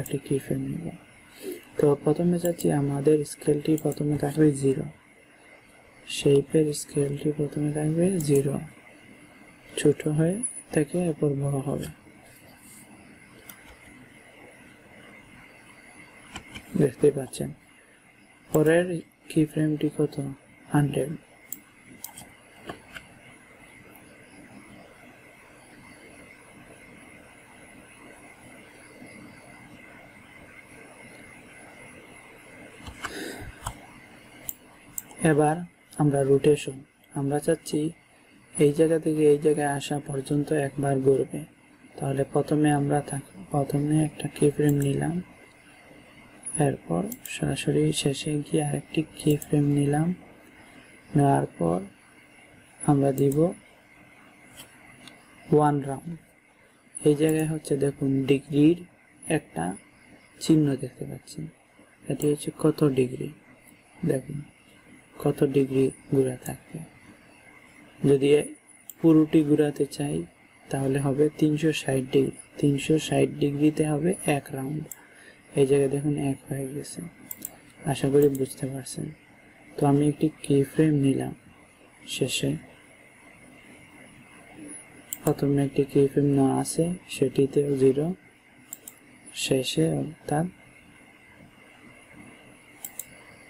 একটি কি ফ্রেম নিব। তো প্রথমে চাচ্ছি আমাদের স্কেলটি প্রথমে থাকবে 0, শেপের স্কেলটি প্রথমে থাকবে 0, ছোট হয়ে থেকে এরপর বড় হবে। দেখতে পাচ্ছেন পরের কি ফ্রেমটি কত, 100। এবার আমরা রোটেশন, আমরা চাচ্ছি এই জায়গা থেকে এই জায়গায় আসা পর্যন্ত একবার ঘুরবে। তো তাহলে প্রথমে একটা কি ফ্রেম নিলাম, এরপর সরাসরি শেষে গিয়ে আরেকটি কি ফ্রেম নিলাম, নেওয়ার পর আমরা দিব 1 রাউন্ড। এই জায়গায় হচ্ছে দেখুন ডিগ্রির একটা চিহ্ন দেখতে পাচ্ছেন, এটি হচ্ছে কত ডিগ্রি, দেখুন কত ডিগ্রি ঘোরা থাকবে। যদি পুরোটি ঘোরাতে চাই তাহলে হবে 360 ডিগ্রি, 360 ডিগ্রিতে হবে 1 রাউন্ড। এই জায়গায় দেখুন 1 হয়ে গেছে, আশা করি বুঝতে পারছেন। তো আমি একটি কি ফ্রেম নিলাম, শেষে প্রথমে একটি কি ফ্রেম নেওয়া আছে, সেটিতেও 0, শেষে অর্থাৎ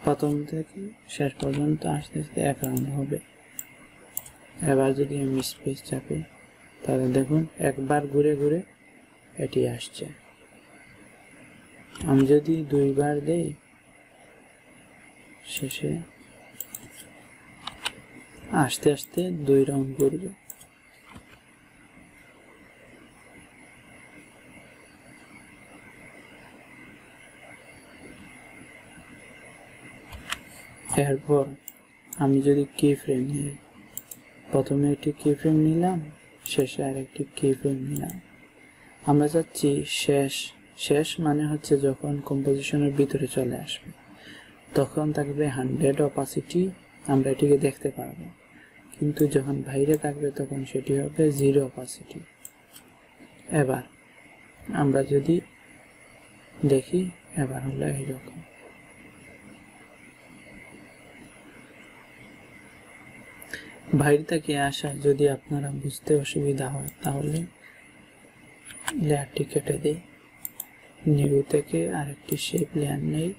প্রথম থেকে শেষ পর্যন্ত আস্তে আস্তে 1 রাউন্ড হবে। এবার যদি আমি স্পেস চাপি তাহলে দেখুন একবার ঘুরে ঘুরে এটি আসছে। আমি যদি 2 বার দেই, শেষে আস্তে আস্তে 2 রাউন্ড ঘুরবে। এরপর আমি যদি কি ফ্রেম নিই, প্রথমে একটি কি ফ্রেম নিলাম, শেষে আরেকটি কি ফ্রেম নিলাম। আমরা চাচ্ছি শেষ মানে হচ্ছে যখন কম্পোজিশনের ভিতরে চলে আসবে তখন থাকবে 100 অপাসিটি, আমরা এটিকে দেখতে পারবো, কিন্তু যখন বাইরে থাকবে তখন সেটি হবে 0 অপাসিটি। এবার আমরা যদি দেখি, এবার হলো এইরকম। বাইরে থেকে আসা যদি আপনারা বুঝতে অসুবিধা হয় তাহলে লেয়ারটি কেটে দিই, নিউ থেকে আরেকটি শেপ লেয়ার নেই,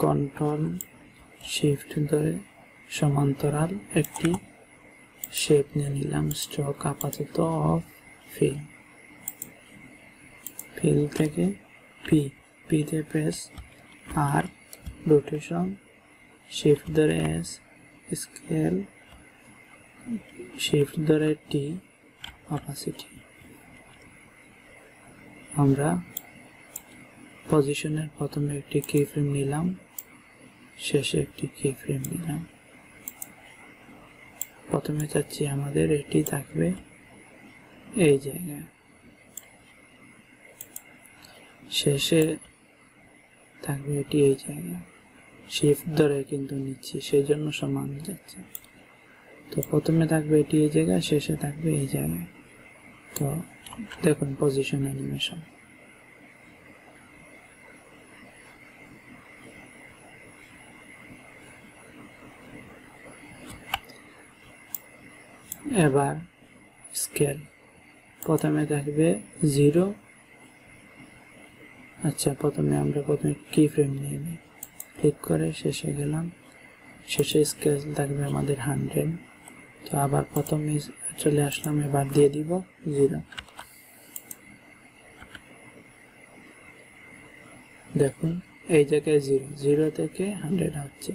কন্ট্রোল শিফট ধরে সমান্তরাল একটি শেপ নিয়ে নিলাম, স্ট্রোক আপাতত অফ, ফিল থেকে পি তে প্রেস আর, রোটেশন শিফট ধরে এস, স্কেল শিফট ধরে টি, অপাসিটি। আমরা পজিশনের প্রথমে একটি কি ফ্রেম নিলাম, শেষে একটি কি ফ্রেম নিলাম। প্রথমে চাচ্ছি আমাদের এটি থাকবে এই জায়গায়, শেষে থাকবে এটি এই জায়গায়। শিফট ধরে কিন্তু নিচ্ছি, সেই জন্য সমান যাচ্ছে। তো প্রথমে থাকবে এটি এই জায়গায়, শেষে থাকবে এই জায়গায়। তো দেখুন পজিশন অ্যানিমেশন। এবার স্কেল প্রথমে থাকবে 0, আচ্ছা প্রথমে কি ফ্রেম নিয়ে নিই, ক্লিক করে শেষে গেলাম, শেষে স্কেল থাকবে আমাদের 100। তো আবার প্রথমে চলে আসলাম, এবার দিয়ে দিব 0। দেখুন এই জায়গায় 0 থেকে 100 হচ্ছে।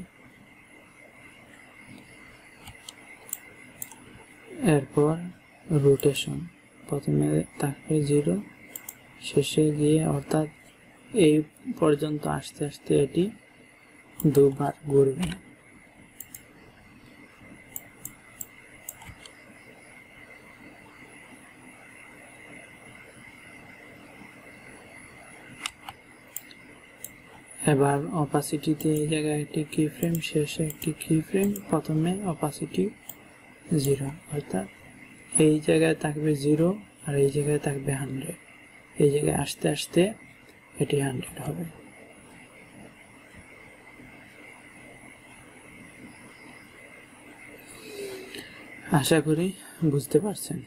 এরপর রোটেশন প্রথমে থাকবে 0, শেষে গিয়ে অর্থাৎ এই পর্যন্ত আস্তে আস্তে এটি 2 বার ঘুরবে। এবার অপাসিটিতে এই জায়গায় একটি কি ফ্রেম, শেষে একটি কি ফ্রেম, প্রথমে অপাসিটি 0, অর্থাৎ এই জায়গায় থাকবে 0 আর এই জায়গায় থাকবে 100। এই জায়গায় আস্তে আস্তে এটি 100 হবে। আশা করি বুঝতে পারছেন।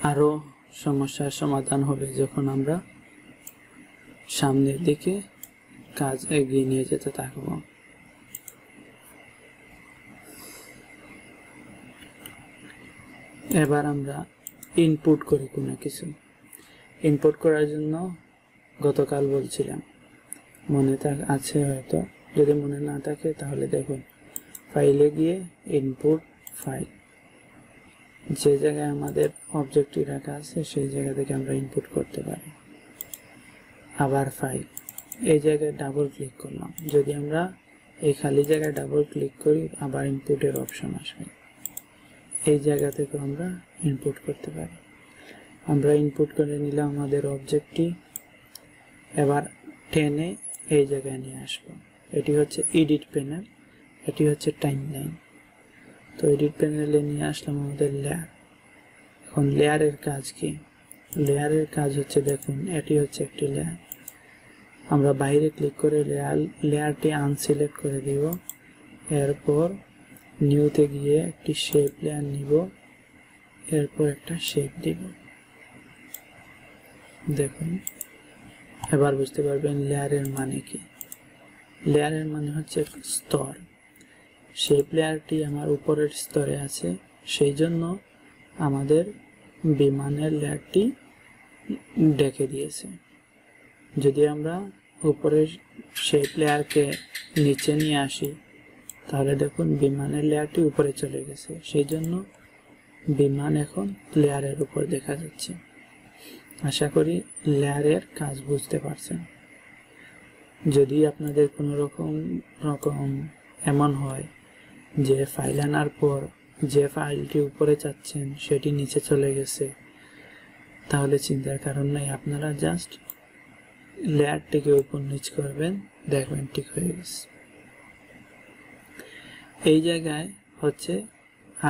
আরো সমস্যার সমাধান হবে যখন আমরা সামনের দিকে কাজ এগিয়ে নিয়ে যেতে থাকব। এবার আমরা ইনপুট করি কোনো কিছু। ইনপুট করার জন্য গতকাল বলছিলাম, মনে আছে হয়তো, যদি মনে না থাকে তাহলে দেখুন ফাইলে গিয়ে ইনপুট ফাইল, যে জায়গায় আমাদের অবজেক্টটি রাখা আছে সেই জায়গা থেকে আমরা ইনপুট করতে পারি। আবার ফাইল, এই জায়গায় ডাবল ক্লিক করলাম, যদি আমরা এই খালি জায়গায় ডাবল ক্লিক করি আবার ইনপুটের অপশন আসবে, এই জায়গা থেকে আমরা ইনপুট করতে পারি। আমরা ইনপুট করে নিলাম আমাদের অবজেক্টটি, এবার টেনে এই জায়গায় নিয়ে আসবো। এটি হচ্ছে এডিট প্যানেল, এটি হচ্ছে টাইমলাইন। তো এডিট প্যানেলে নিয়ে আসলাম আমাদের লেয়ার। এখন লেয়ারের কাজ কি? লেয়ারের কাজ হচ্ছে, দেখুন এটি হচ্ছে একটি লেয়ার, আমরা বাইরে ক্লিক করে লেয়ারটি আনসিলেক্ট করে দিব, এরপর নিউতে গিয়ে একটি শেপ লেয়ার নিব, এরপর একটা শেপ দিব। দেখুন এবার বুঝতে পারবেন লেয়ারের মানে কি। লেয়ারের মানে হচ্ছে স্তর। শেপ লেয়ারটি আমার উপরের স্তরে আছে, সেই জন্য আমাদের বিমানের লেয়ারটি ঢেকে দিয়েছে। যদি আমরা উপরের শেপ লেয়ারকে নিচে নিয়ে আসি তাহলে দেখুন বিমানের লেয়ারটি উপরে চলে গেছে, সেই জন্য বিমান এখন লেয়ারের উপর দেখা যাচ্ছে। আশা করি লেয়ারের কাজ বুঝতে পারছেন। যদি আপনাদের কোনো রকম এমন হয় যে ফাইল আনার পর যে ফাইলটি উপরে চাচ্ছেন সেটি নিচে চলে গেছে, তাহলে চিন্তার কারণ নাই, আপনারা জাস্ট লেয়ারটিকে উপর নিচ করবেন, দেখবেন ঠিক হয়ে গেছে। এই জায়গায় হচ্ছে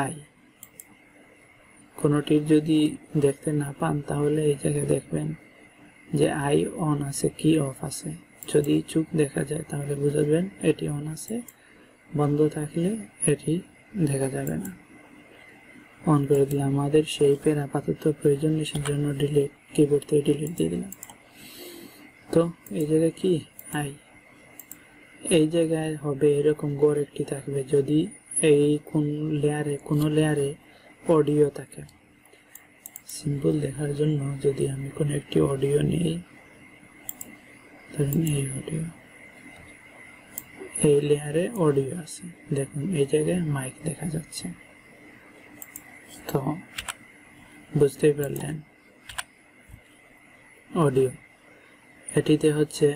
আই, কোনোটির যদি দেখতে না পান তাহলে এই জায়গায় দেখবেন যে আই অন আছে কি অফ আছে। যদি চোখ দেখা যায় তাহলে বুঝবেন এটি অন আছে, বন্ধ থাকলে এটি দেখা যাবে না। অন করে দিলাম, আমাদের শেপের আপাতত প্রয়োজন নেই সেজন্য ডিলিট, কিবোর্ড থেকে ডিলিট দিয়ে দিলাম। তো এই জায়গায় কি আই, এই জায়গায় হবে এরকম গড় একটি থাকবে যদি এই কোনো লেয়ারে অডিও থাকে। সিম্পল দেখার জন্য যদি আমি কোনো একটি অডিও নিই, ধরেন এই অডিও, এই লেয়ারে অডিও আছে, দেখুন এই জায়গায় মাইক দেখা যাচ্ছে। তো বুঝতেই পারলেন অডিও, এটিতে হচ্ছে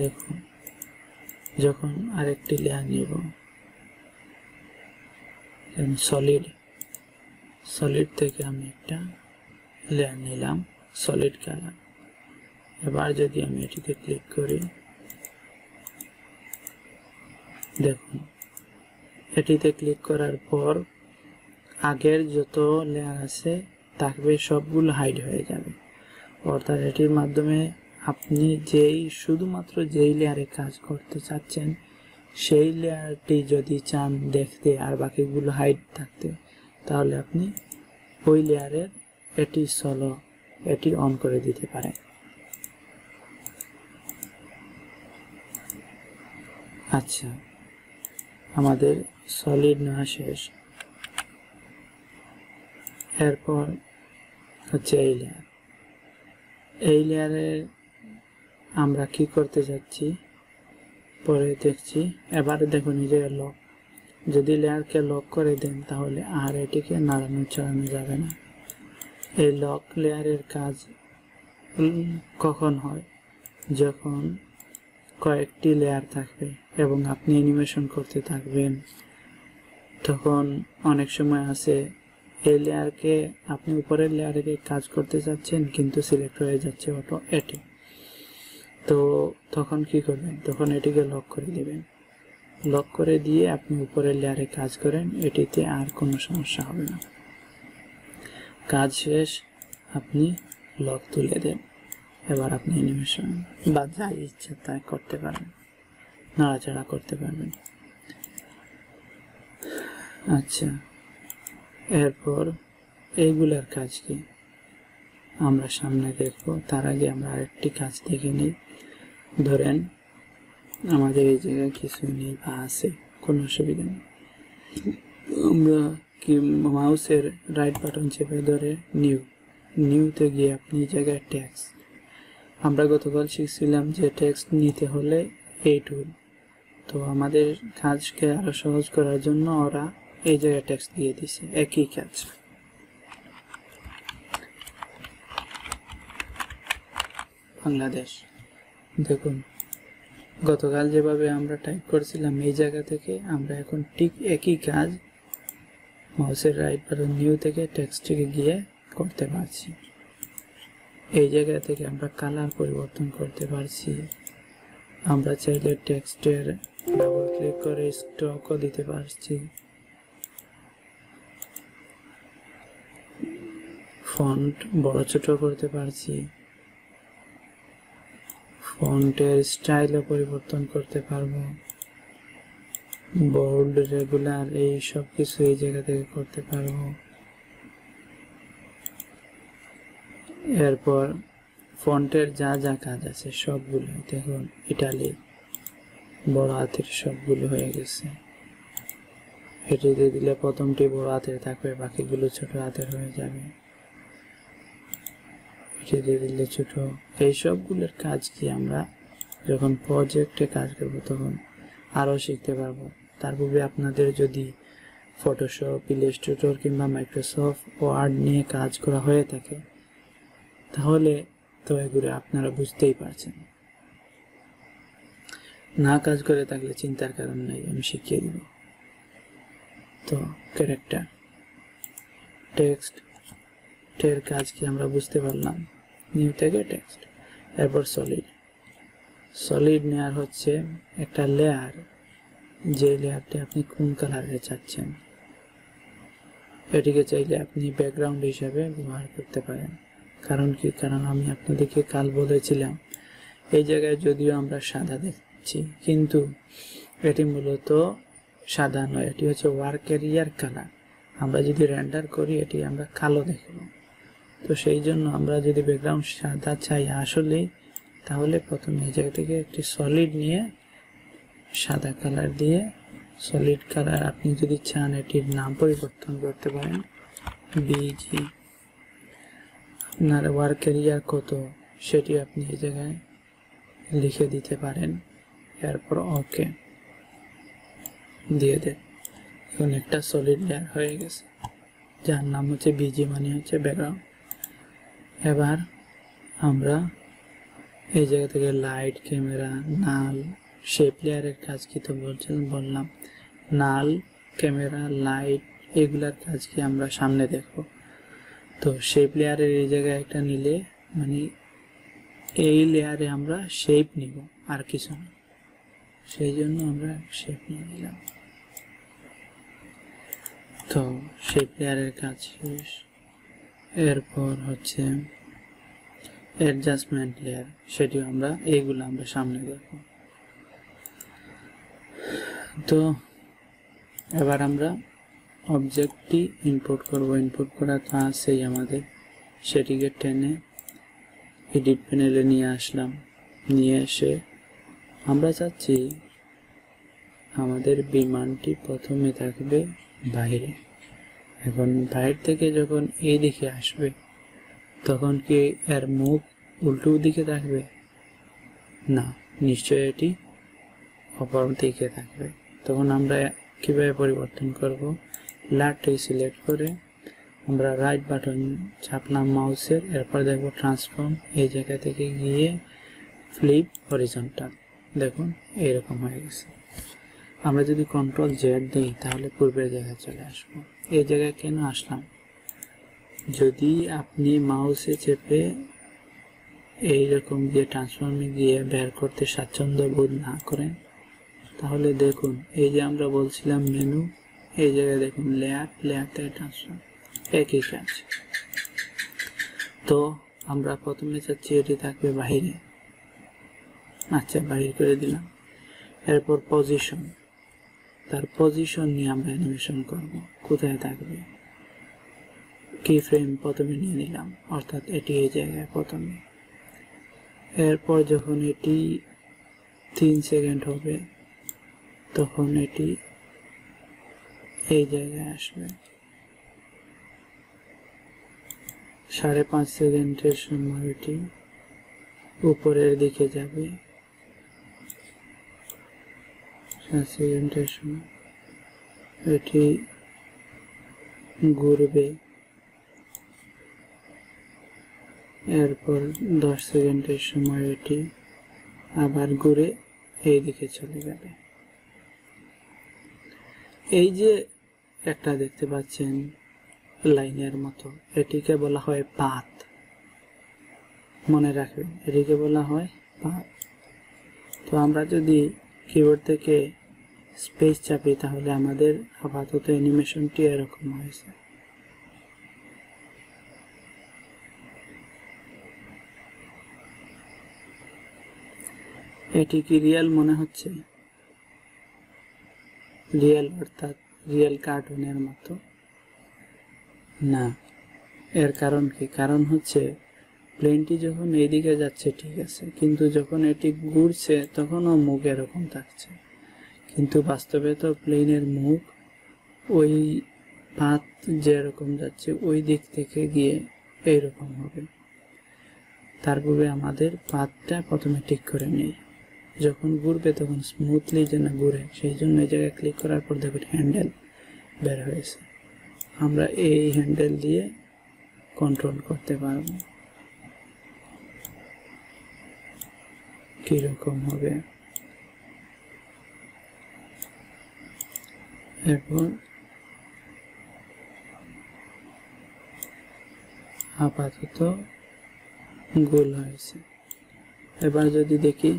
দেখুন যখন আরেকটি লেয়ার নিব, সলিড থেকে আমি একটা লেয়ার নিলাম সলিড কালার। এবার যদি আমি এটিতে ক্লিক করি, দেখুন এটিতে ক্লিক করার পর আগের যত লেয়ার আছে থাকবে সবগুলো হাইড হয়ে যাবে। অর্থাৎ এটির মাধ্যমে আপনি শুধুমাত্র যেই লেয়ারে কাজ করতে চাচ্ছেন সেই লেয়ারটি যদি চান দেখতে আর বাকিগুলো হাইড থাকতে, তাহলে আপনি ওই লেয়ারের এটি অন করে দিতে পারেন। আচ্ছা, আমাদের সলিড নেওয়া শেষ, এরপর হচ্ছে এই লেয়ারে আমরা কি করতে যাচ্ছি পরে দেখছি। এবারে দেখুন এই যে লক, যদি লেয়ারকে লক করে দেন তাহলে আর এটিকে নাড়ানো চালানো যাবে না। এই লক লেয়ারের কাজ কখন হয়? যখন কয়েকটি লেয়ার থাকবে এবং আপনি অ্যানিমেশন করতে থাকবেন, তখন অনেক সময় আছে এই লেয়ারকে আপনি উপরের লেয়ারে কাজ করতে চাচ্ছেন কিন্তু সিলেক্ট হয়ে যাচ্ছে অটো এটি, তো তখন কি করবেন? তখন এটিকে লক করে দিবেন। লক করে দিয়ে আপনি উপরের লেয়ারে কাজ করেন, এটিতে আর কোনো সমস্যা হবে না। কাজ শেষ, আপনি লক তুলে দেন। এবার আপনি অ্যানিমেশন বা যা ইচ্ছা তাই করতে পারেন, নাড়াচাড়া করতে পারবেন। আচ্ছা, এরপর এইগুলার কাজ কি আমরা সামনে দেখব। তার আগে আমরা আরেকটি কাজ দেখে নিই। ধরেন আমাদের এই জায়গায় কিছু নেই বা আছে, কোনো অসুবিধা নেই, আমরা কি মাউসের রাইট বাটন চেপে ধরে নিউতে গিয়ে আপনি এই জায়গায় টেক্সট, আমরা গতকাল শিখছিলাম যে টেক্সট নিতে হলে এই টুল, তো আমাদের কাজকে আরো সহজ করার জন্য ওরা এই জায়গায় টেক্সট দিয়ে দিছে একই কাজ। বাংলাদেশ দেখুন, গতকাল যেভাবে আমরা টাইপ করছিলাম এই জায়গা থেকে আমরা এখন ঠিক একই কাজ মাউসের রাইট বাটন নিউ থেকে টেক্সটে গিয়ে করতে পারছি। এই জায়গা থেকে আমরা কালার পরিবর্তন করতে পারছি। আমরা চাইলে টেক্সটের ডাবল ক্লিক করে স্ট্রোকও দিতে পারছি। ফন্ট বড় ছোট করতে পারছি। ফন্টের স্টাইলও পরিবর্তন করতে পারবো। বোল্ড, রেগুলার এই সব কিছু এই জায়গা থেকে করতে পারবো। এরপর ফন্টের যা যা কাজ আছে সবগুলো দেখুন, ইটালি বড় হাতের সবগুলো হয়ে গেছে। এটিতে দিলে প্রথমটি বড় হাতের থাকবে, বাকিগুলো ছোট হাতের হয়ে যাবে। এটিতে দিলে ছোট। এই সবগুলোর কাজ কি আমরা যখন প্রজেক্টে কাজ করব তখন আরো শিখতে পারবো। তার পূর্বে আপনাদের যদি ফটোশপ, ইলাস্ট্রেটর কিংবা মাইক্রোসফট ওয়ার্ড নিয়ে কাজ করা হয়ে থাকে তাহলে তো এগুলো আপনারা বুঝতেই পারছেন। না কাজ করে থাকলে চিন্তার কারণ নাই, আমি শিখিয়ে দিব। তো ক্যারেক্টার, টেক্সট এর কাজ কি আমরা বুঝতে পারলাম, নিউ থেকে টেক্সট। এরপর সলিড নেয়ার হচ্ছে একটা লেয়ার, যে লেয়ারটি আপনি কোন কালারে চাচ্ছেন এটিকে চাইলে আপনি ব্যাকগ্রাউন্ড হিসাবে ব্যবহার করতে পারেন। কারণ কি, কারণ আমি আপনাদেরকে কাল বলেছিলাম এই জায়গায় যদিও আমরা সাদা দেখছি কিন্তু এটি মূলত সাদা নয়, এটি হচ্ছে ওয়ার্ক এরিয়ার কালার। আমরা যদি রেন্ডার করি এটি আমরা কালো দেখব। তো সেই জন্য আমরা যদি ব্যাকগ্রাউন্ড সাদা চাই আসলেই, তাহলে প্রথমে এই জায়গা থেকে একটি সলিড নিয়ে সাদা কালার দিয়ে, সলিড কালার আপনি যদি চান এটির নাম পরিবর্তন করতে পারেন, বিজি। আপনার ওয়ার্ক এরিয়া কত সেটি আপনি এই জায়গায় লিখে দিতে পারেন। এরপর ওকে দিয়ে দেন। এখন একটা সলিড লেয়ার হয়ে গেছে যার নাম হচ্ছে বিজি, মানে হচ্ছে ব্যাকগ্রাউন্ড। এবার আমরা এই জায়গা থেকে লাইট, ক্যামেরা, নাল, শেপ লেয়ারের কাজ কি তো বললাম। নাল, ক্যামেরা, লাইট এগুলার কাজ কি আমরা সামনে দেখব। তো শেপ লেয়ারের এই জায়গায় একটা নিলে মানে এই লেয়ারে আমরা শেপ নিব আর কিছু না, সেই জন্য আমরা শেপ নিয়ে নিলাম। তো শেপ লেয়ারের কাজ শেষ। এরপর হচ্ছে অ্যাডজাস্টমেন্ট লেয়ার, সেটিও আমরা এইগুলো আমরা সামনে দেখব। তো এবার আমরা অবজেক্টটি ইনপুট করব। ইনপুট করা তো আছেই আমাদের, সেটিকে টেনে এডিট প্যানেলে নিয়ে আসলাম। নিয়ে এসে আমরা চাচ্ছি আমাদের বিমানটি প্রথমে থাকবে বাইরে। এখন বাইরে থেকে যখন এই দিকে আসবে তখন কি এর মুখ উল্টো দিকে থাকবে? না, নিশ্চয় এটি অপর দিকে থাকবে। তখন আমরা কিভাবে পরিবর্তন করব? লেয়ারটি সিলেক্ট করে আমরা রাইট বাটন চাপলাম মাউসের, এরপর দেখব ট্রান্সফর্ম, এই জায়গা থেকে গিয়ে ফ্লিপ হরিজন্টাল। দেখুন এইরকম হয়ে গেছে। আমরা যদি কন্ট্রোল জেড দিই তাহলে পূর্বের জায়গায় চলে আসবো। এই জায়গায় কেন আসলাম? যদি আপনি মাউসে চেপে এইরকম দিয়ে ট্রান্সফর্মে গিয়ে বের করতে স্বাচ্ছন্দ্য বোধ না করেন তাহলে দেখুন এই যে আমরা বলছিলাম মেনু, এই জায়গায় দেখুন লেয়ার, লেয়ার থেকে ট্রান্সফর্ম, একই কাজ। তো আমরা প্রথমে চাচ্ছি এটি থাকবে বাহিরে, আচ্ছা বাহির করে দিলাম। এরপর পজিশন, তার পজিশন নিয়ে আমরা অ্যানিমেশন করব। কোথায় থাকবে? কি ফ্রেম প্রথমে নিয়ে নিলাম, অর্থাৎ এটি এই জায়গায় প্রথমে। এরপর যখন এটি 3 সেকেন্ড হবে তখন এটি এই জায়গায় আসবে। 5.5 সেকেন্ডের সময় এটি উপরের দিকে যাবে। 7 সেকেন্ডের সময় এটি ঘুরবে, এরপর 10 সেকেন্ডের সময় এটি আবার ঘুরে এই দিকে চলে যাবে। এই যে একটা দেখতে পাচ্ছেন লাইনের মতো, এটিকে বলা হয় পাথ। মনে রাখবেন, এটিকে বলা হয় পাথ। তো আমরা যদি কিবোর্ড থেকে স্পেস চাপি তাহলে আমাদের আপাতত অ্যানিমেশনটি এরকম হয়েছে। এটি কি রিয়েল মনে হচ্ছে? রিয়েল অর্থাৎ রিয়েল কার্টুনের মতো না। এর কারণ কি? কারণ হচ্ছে প্লেনটি যখন এইদিকে যাচ্ছে ঠিক আছে, কিন্তু যখন এটি ঘুরছে তখনও মুখ এরকম থাকছে, কিন্তু বাস্তবে তো প্লেনের মুখ ওই পাথ যেরকম যাচ্ছে ওই দিক থেকে গিয়ে এইরকম হবে। তারপরে আমাদের পাথটা প্রথমে ঠিক করে নেই, যখন ঘুরবে তখন স্মুথলি যেন ঘুরে, সেই জন্য এই জায়গায় ক্লিক করার পর দেখুন হ্যান্ডেল বের হয়েছে। আমরা এই হ্যান্ডেল দিয়ে কন্ট্রোল করতে পারব কিরকম হবে। এরপর আপাতত গোল হয়েছে। এবার যদি দেখি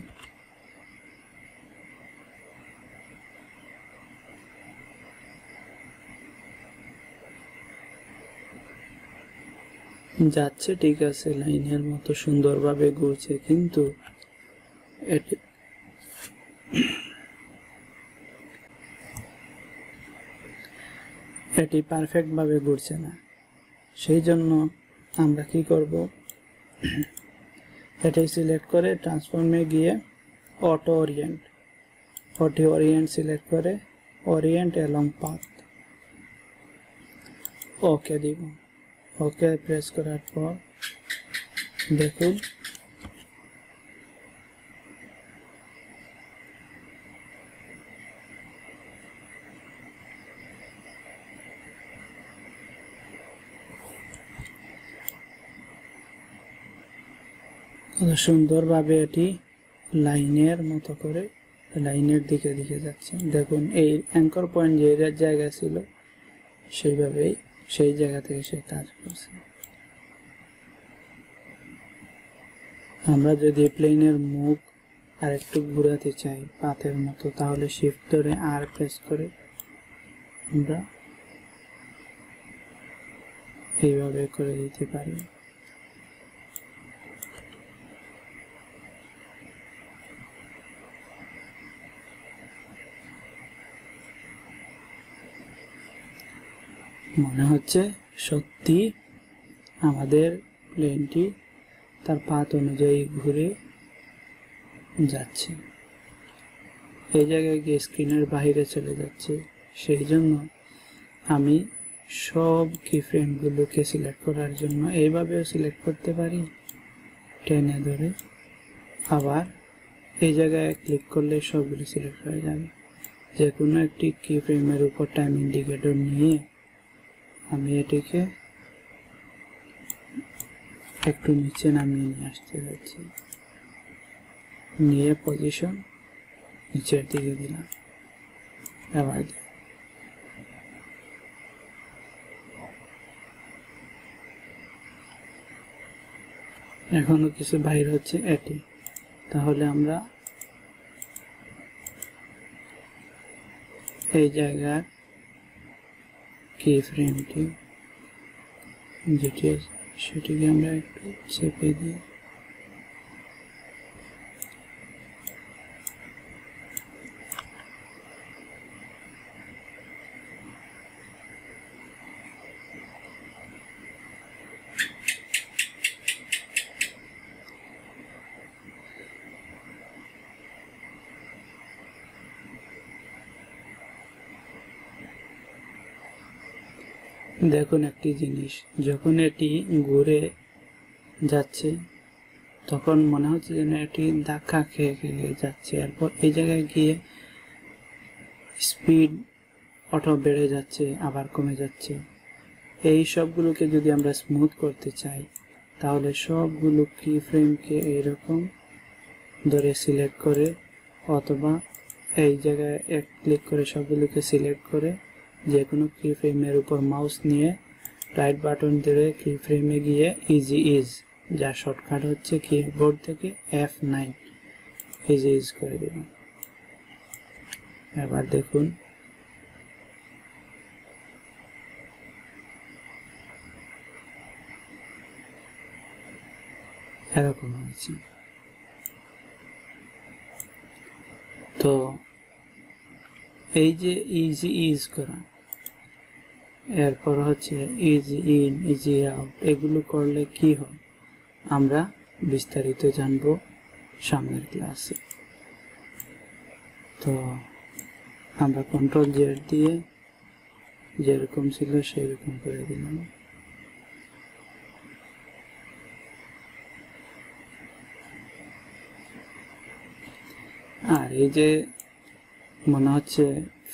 যাচ্ছে ঠিক আছে, লাইনের মতো সুন্দরভাবে ঘুরছে, কিন্তু এটি পারফেক্ট ভাবে ঘুরছে না। সেই জন্য আমরা কি করব, এটাই সিলেক্ট করে ট্রান্সফর্মে গিয়ে অটো ওরিয়েন্ট সিলেক্ট করে ওরিয়েন্ট অ্যালং পাথ ওকে দিব। ওকে প্রেস করার পর দেখুন কত সুন্দরভাবে এটি লাইনের মতো করে লাইনের দিকে দিকে যাচ্ছে। দেখুন এই অ্যাঙ্কর পয়েন্ট যে জায়গা ছিল সেইভাবেই সেই জায়গা থেকে সে কাজ করছে। আমরা যদি প্লেনের মুখ আর একটু ঘোরাতে চাই পাথের মতো, তাহলে শিফট ধরে আর প্রেস করে আমরা এইভাবে করে দিতে পারি। মনে হচ্ছে সত্যি আমাদের প্লেনটি তার পাথ অনুযায়ী ঘুরে যাচ্ছে। এই জায়গায় গিয়ে স্ক্রিনের বাইরে চলে যাচ্ছে। সেই জন্য আমি সব কি ফ্রেমগুলোকে সিলেক্ট করার জন্য এইভাবেও সিলেক্ট করতে পারি, টেনে ধরে আবার এই জায়গায় ক্লিক করলে সবগুলো সিলেক্ট হয়ে যাবে। যে কোনো একটি কি ফ্রেমের উপর টাইম ইন্ডিকেটর নিয়ে আমি এটিকে একটু নিচে নামিয়ে নিয়ে আসতে যাচ্ছি, নিয়ে পজিশন নিচের দিকে দিলাম। এবার এখনো কিছু বাইর হচ্ছে এটি, তাহলে আমরা এই জায়গার কি ফ্রেমটি যেটি আছে সেটিকে আমরা একটু চেপে দিই। দেখুন একটি জিনিস, যখন এটি ঘুরে যাচ্ছে তখন মনে হচ্ছে যেন এটি ধাক্কা খেয়ে খেয়ে যাচ্ছে। এরপর এই জায়গায় গিয়ে স্পিড অটো বেড়ে যাচ্ছে আবার কমে যাচ্ছে। এই সবগুলোকে যদি আমরা স্মুথ করতে চাই তাহলে সবগুলো কি ফ্রেমকে এইরকম ধরে সিলেক্ট করে অথবা এই জায়গায় এক ক্লিক করে সবগুলোকে সিলেক্ট করে যে কোনো কি ফ্রেমের উপর মাউস নিয়ে রাইট বাটন ধরে কি ফ্রেমে গিয়ে ইজি ইজ, যার শর্টকাট হচ্ছে কিবোর্ড থেকে F9, ইজি ইজ করে দেবেন। এবার দেখুন এরকম হয়েছে। তো এই যে ইজি ইজ করা, এরপর হচ্ছে ইজি ইন ইজি আউট, এগুলো করলে কি হয় আমরা বিস্তারিত জানবো সামনের ক্লাসে। তো আমরা কন্ট্রোল জেড দিয়ে যেরকম ছিল সেরকম করে দিলাম। আর এই যে মনে হচ্ছে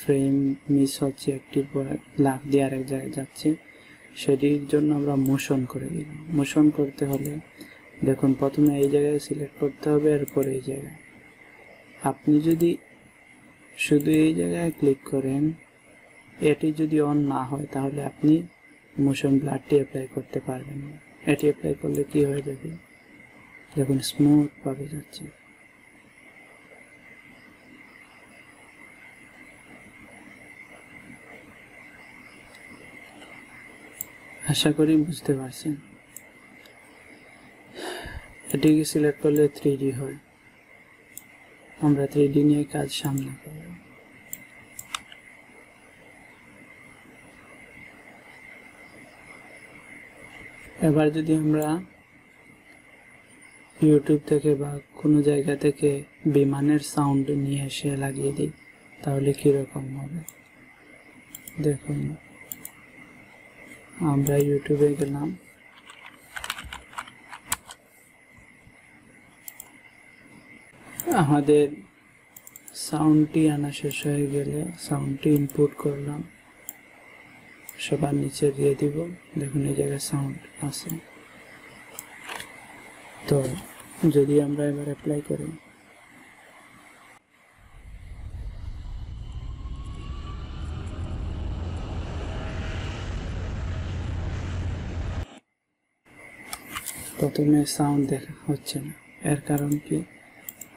ফ্রেম মিস হচ্ছে, একটির পর লাফ দিয়ে আরেক জায়গায় যাচ্ছে, সেটির জন্য আমরা মোশন করে দিলাম। মোশন করতে হলে দেখুন প্রথমে এই জায়গায় সিলেক্ট করতে হবে, এরপর এই জায়গায়। আপনি যদি শুধু এই জায়গায় ক্লিক করেন, এটি যদি অন না হয় তাহলে আপনি মোশন ব্লাডটি অ্যাপ্লাই করতে পারবেন না। এটি অ্যাপ্লাই করলে কি হয়ে যাবে দেখুন, স্মুথ ভাবে যাচ্ছে। আশা করি বুঝতে পারছেন। এটিকে সিলেক্ট করলে 3D হয়, আমরা 3D নিয়ে কাজ সামনে করব। এবার যদি আমরা ইউটিউব থেকে বা কোনো জায়গা থেকে বিমানের সাউন্ড নিয়ে এসে লাগিয়ে দিই তাহলে কিরকম হবে দেখুন। আমরা ইউটিউবে গেলাম, আমাদের সাউন্ডটি আনা শেষ হয়ে গেলে সাউন্ডটি ইনপুট করলাম, সবার নিচে দিয়ে দিব। দেখুন এই জায়গায় সাউন্ড আছে। তো যদি আমরা এবার অ্যাপ্লাই করি, প্রথমে সাউন্ড দেখা হচ্ছে না, এর কারণ কি,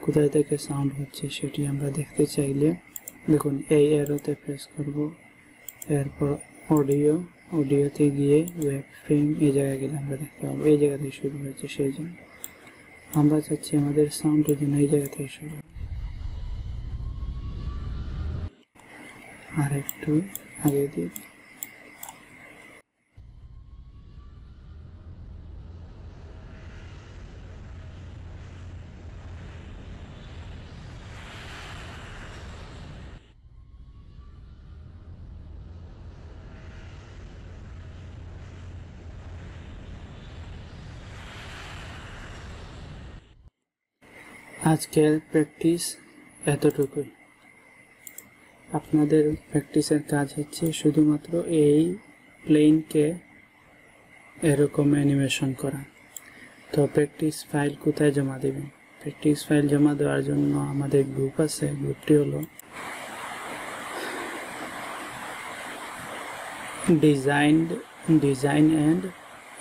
কোথায় থেকে সাউন্ড হচ্ছে সেটি আমরা দেখতে চাইলে দেখুন এই অ্যারোতে প্রেস করব, এরপর অডিওতে গিয়ে ওয়েব ফ্রেম এই জায়গায় গেলে আমরা দেখতে পাবো এই জায়গা থেকে শুরু হয়েছে। সেই জন্য আমরা চাচ্ছি আমাদের সাউন্ডের জন্য এই জায়গা থেকে শুরু। আর একটু আগে দিই, আজকের প্র্যাকটিস এতটুকুই। আপনাদের প্র্যাকটিসের কাজ হচ্ছে শুধুমাত্র এই প্লেনকে এরকম অ্যানিমেশন করা। তো প্র্যাকটিস ফাইল কোথায় জমা দেবেন? প্র্যাকটিস ফাইল জমা দেওয়ার জন্য আমাদের গ্রুপ আছে, গ্রুপটি হলো ডিজাইন অ্যান্ড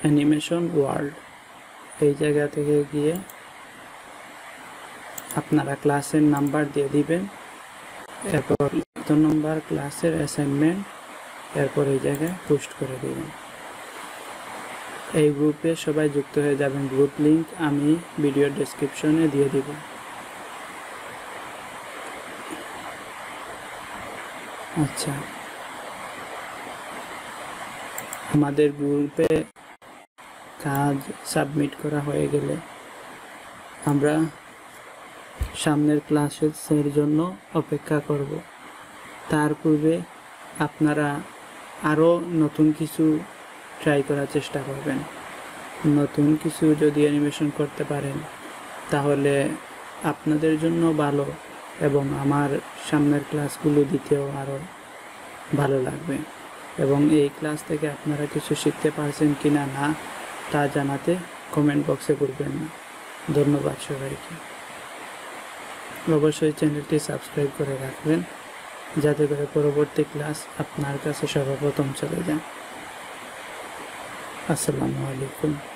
অ্যানিমেশন ওয়ার্ল্ড। এই জায়গা থেকে গিয়ে আপনারা ক্লাসের নাম্বার দিয়ে দিবেন, এরপর কত নম্বর ক্লাসের অ্যাসাইনমেন্ট, এরপর এই জায়গায় পোস্ট করে দেবেন। এই গ্রুপে সবাই যুক্ত হয়ে যাবেন। গ্রুপ লিংক আমি ভিডিও ডেসক্রিপশনে দিয়ে দিব। আচ্ছা, আমাদের গ্রুপে কাজ সাবমিট করা হয়ে গেলে আমরা সামনের ক্লাসের জন্য অপেক্ষা করব। তার পূর্বে আপনারা আরও নতুন কিছু ট্রাই করার চেষ্টা করবেন। নতুন কিছু যদি অ্যানিমেশন করতে পারেন তাহলে আপনাদের জন্য ভালো, এবং আমার সামনের ক্লাসগুলো দিতেও আরও ভালো লাগবে। এবং এই ক্লাস থেকে আপনারা কিছু শিখতে পারছেন কি না তা জানাতে কমেন্ট বক্সে ভুলবেন না। ধন্যবাদ সবাইকে। অবশ্যই চ্যানেলটি সাবস্ক্রাইব করে রাখবেন যাতে করে পরবর্তী ক্লাস আপনার কাছে সর্বপ্রথম চলে যায়। আসসালামু আলাইকুম।